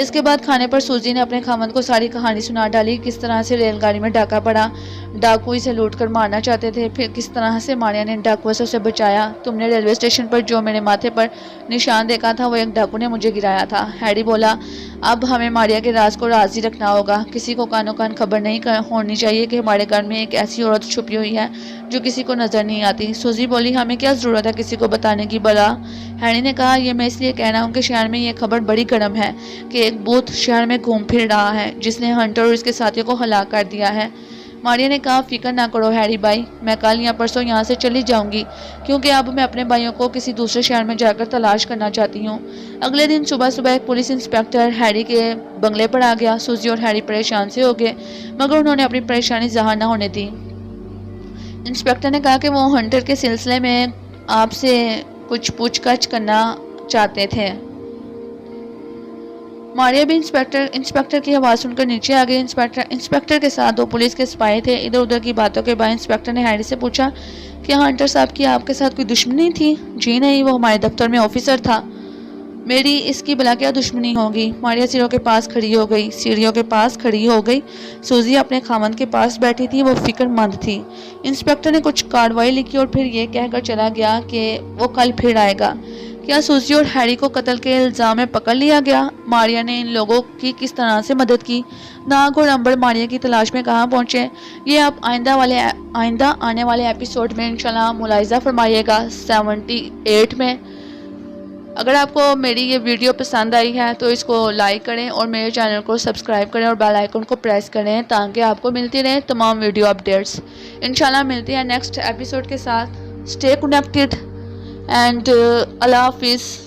इसके बाद खाने पर सूजी ने अपने खामन को सारी कहानी सुना डाली। किस तरह से रेलगाड़ी में डाका पड़ा, डाकू इसे लूटकर मारना चाहते थे, फिर किस तरह से मारिया ने डाकुओं से उसे बचाया। तुमने रेलवे स्टेशन पर जो मेरे माथे पर निशान देखा था वो एक डाकू ने मुझे गिराया था। हैरी बोला, अब हमें मारिया के राज को राज ही रखना होगा। किसी को कानो कान खबर नहीं होनी चाहिए कि हमारे घर में एक ऐसी औरत छुपी हुई है जो किसी को नजर नहीं आती। सूजी बोली, हमें क्या जरूरत है किसी को बताने की। भला, हैरी ने कहा, यह मैं इसलिए कह रहा हूँ कि शहर में ये खबर बड़ी गर्म है कि एक भूत शहर में घूम फिर रहा है जिसने हंटर और उसके साथियों को हलाक कर दिया है। मारिया ने कहा, फिक्र ना करो हैरी भाई, मैं कल या परसों यहाँ से चली जाऊंगी, क्योंकि अब मैं अपने भाइयों को किसी दूसरे शहर में जाकर तलाश करना चाहती हूँ। अगले दिन सुबह सुबह एक पुलिस इंस्पेक्टर हैरी के बंगले पर आ गया। सूजी और हैरी परेशान से हो गए, मगर उन्होंने अपनी परेशानी ज़ाहिर न होने दी। इंस्पेक्टर ने कहा कि वो हंटर के सिलसिले में आपसे कुछ पूछताछ करना चाहते थे। मारिया भी इंस्पेक्टर की आवाज़ सुनकर नीचे आ गई। इंस्पेक्टर के साथ 2 पुलिस के सिपाही थे। इधर उधर की बातों के बाद इंस्पेक्टर ने हैरी से पूछा, क्या हंटर साहब की आपके साथ कोई दुश्मनी थी? जी नहीं, वो हमारे दफ्तर में ऑफिसर था। मेरी इसकी भला क्या दुश्मनी होगी? मारिया सीढ़ियों के पास खड़ी हो गई। सूजी अपने खामन के पास बैठी थी, वो फिक्रमंद थी। इंस्पेक्टर ने कुछ कार्रवाई लिखी और फिर ये कहकर चला गया कि वो कल फिर आएगा। क्या सूजी और हैरी को कत्ल के इल्ज़ाम में पकड़ लिया गया? मारिया ने इन लोगों की किस तरह से मदद की? नाग और अंबर मारिया की तलाश में कहाँ पहुँचे? ये आप आइंदा आने वाले एपिसोड में इंशाल्लाह मुलाहिज़ा फरमाइएगा 78 में। अगर आपको मेरी ये वीडियो पसंद आई है तो इसको लाइक करें और मेरे चैनल को सब्सक्राइब करें और बेल आइकन को प्रेस करें ताकि आपको मिलती रहे तमाम वीडियो अपडेट्स। इंशाल्लाह मिलते हैं नेक्स्ट एपिसोड के साथ। स्टे कनेक्टेड एंड अल्लाह हाफिज़।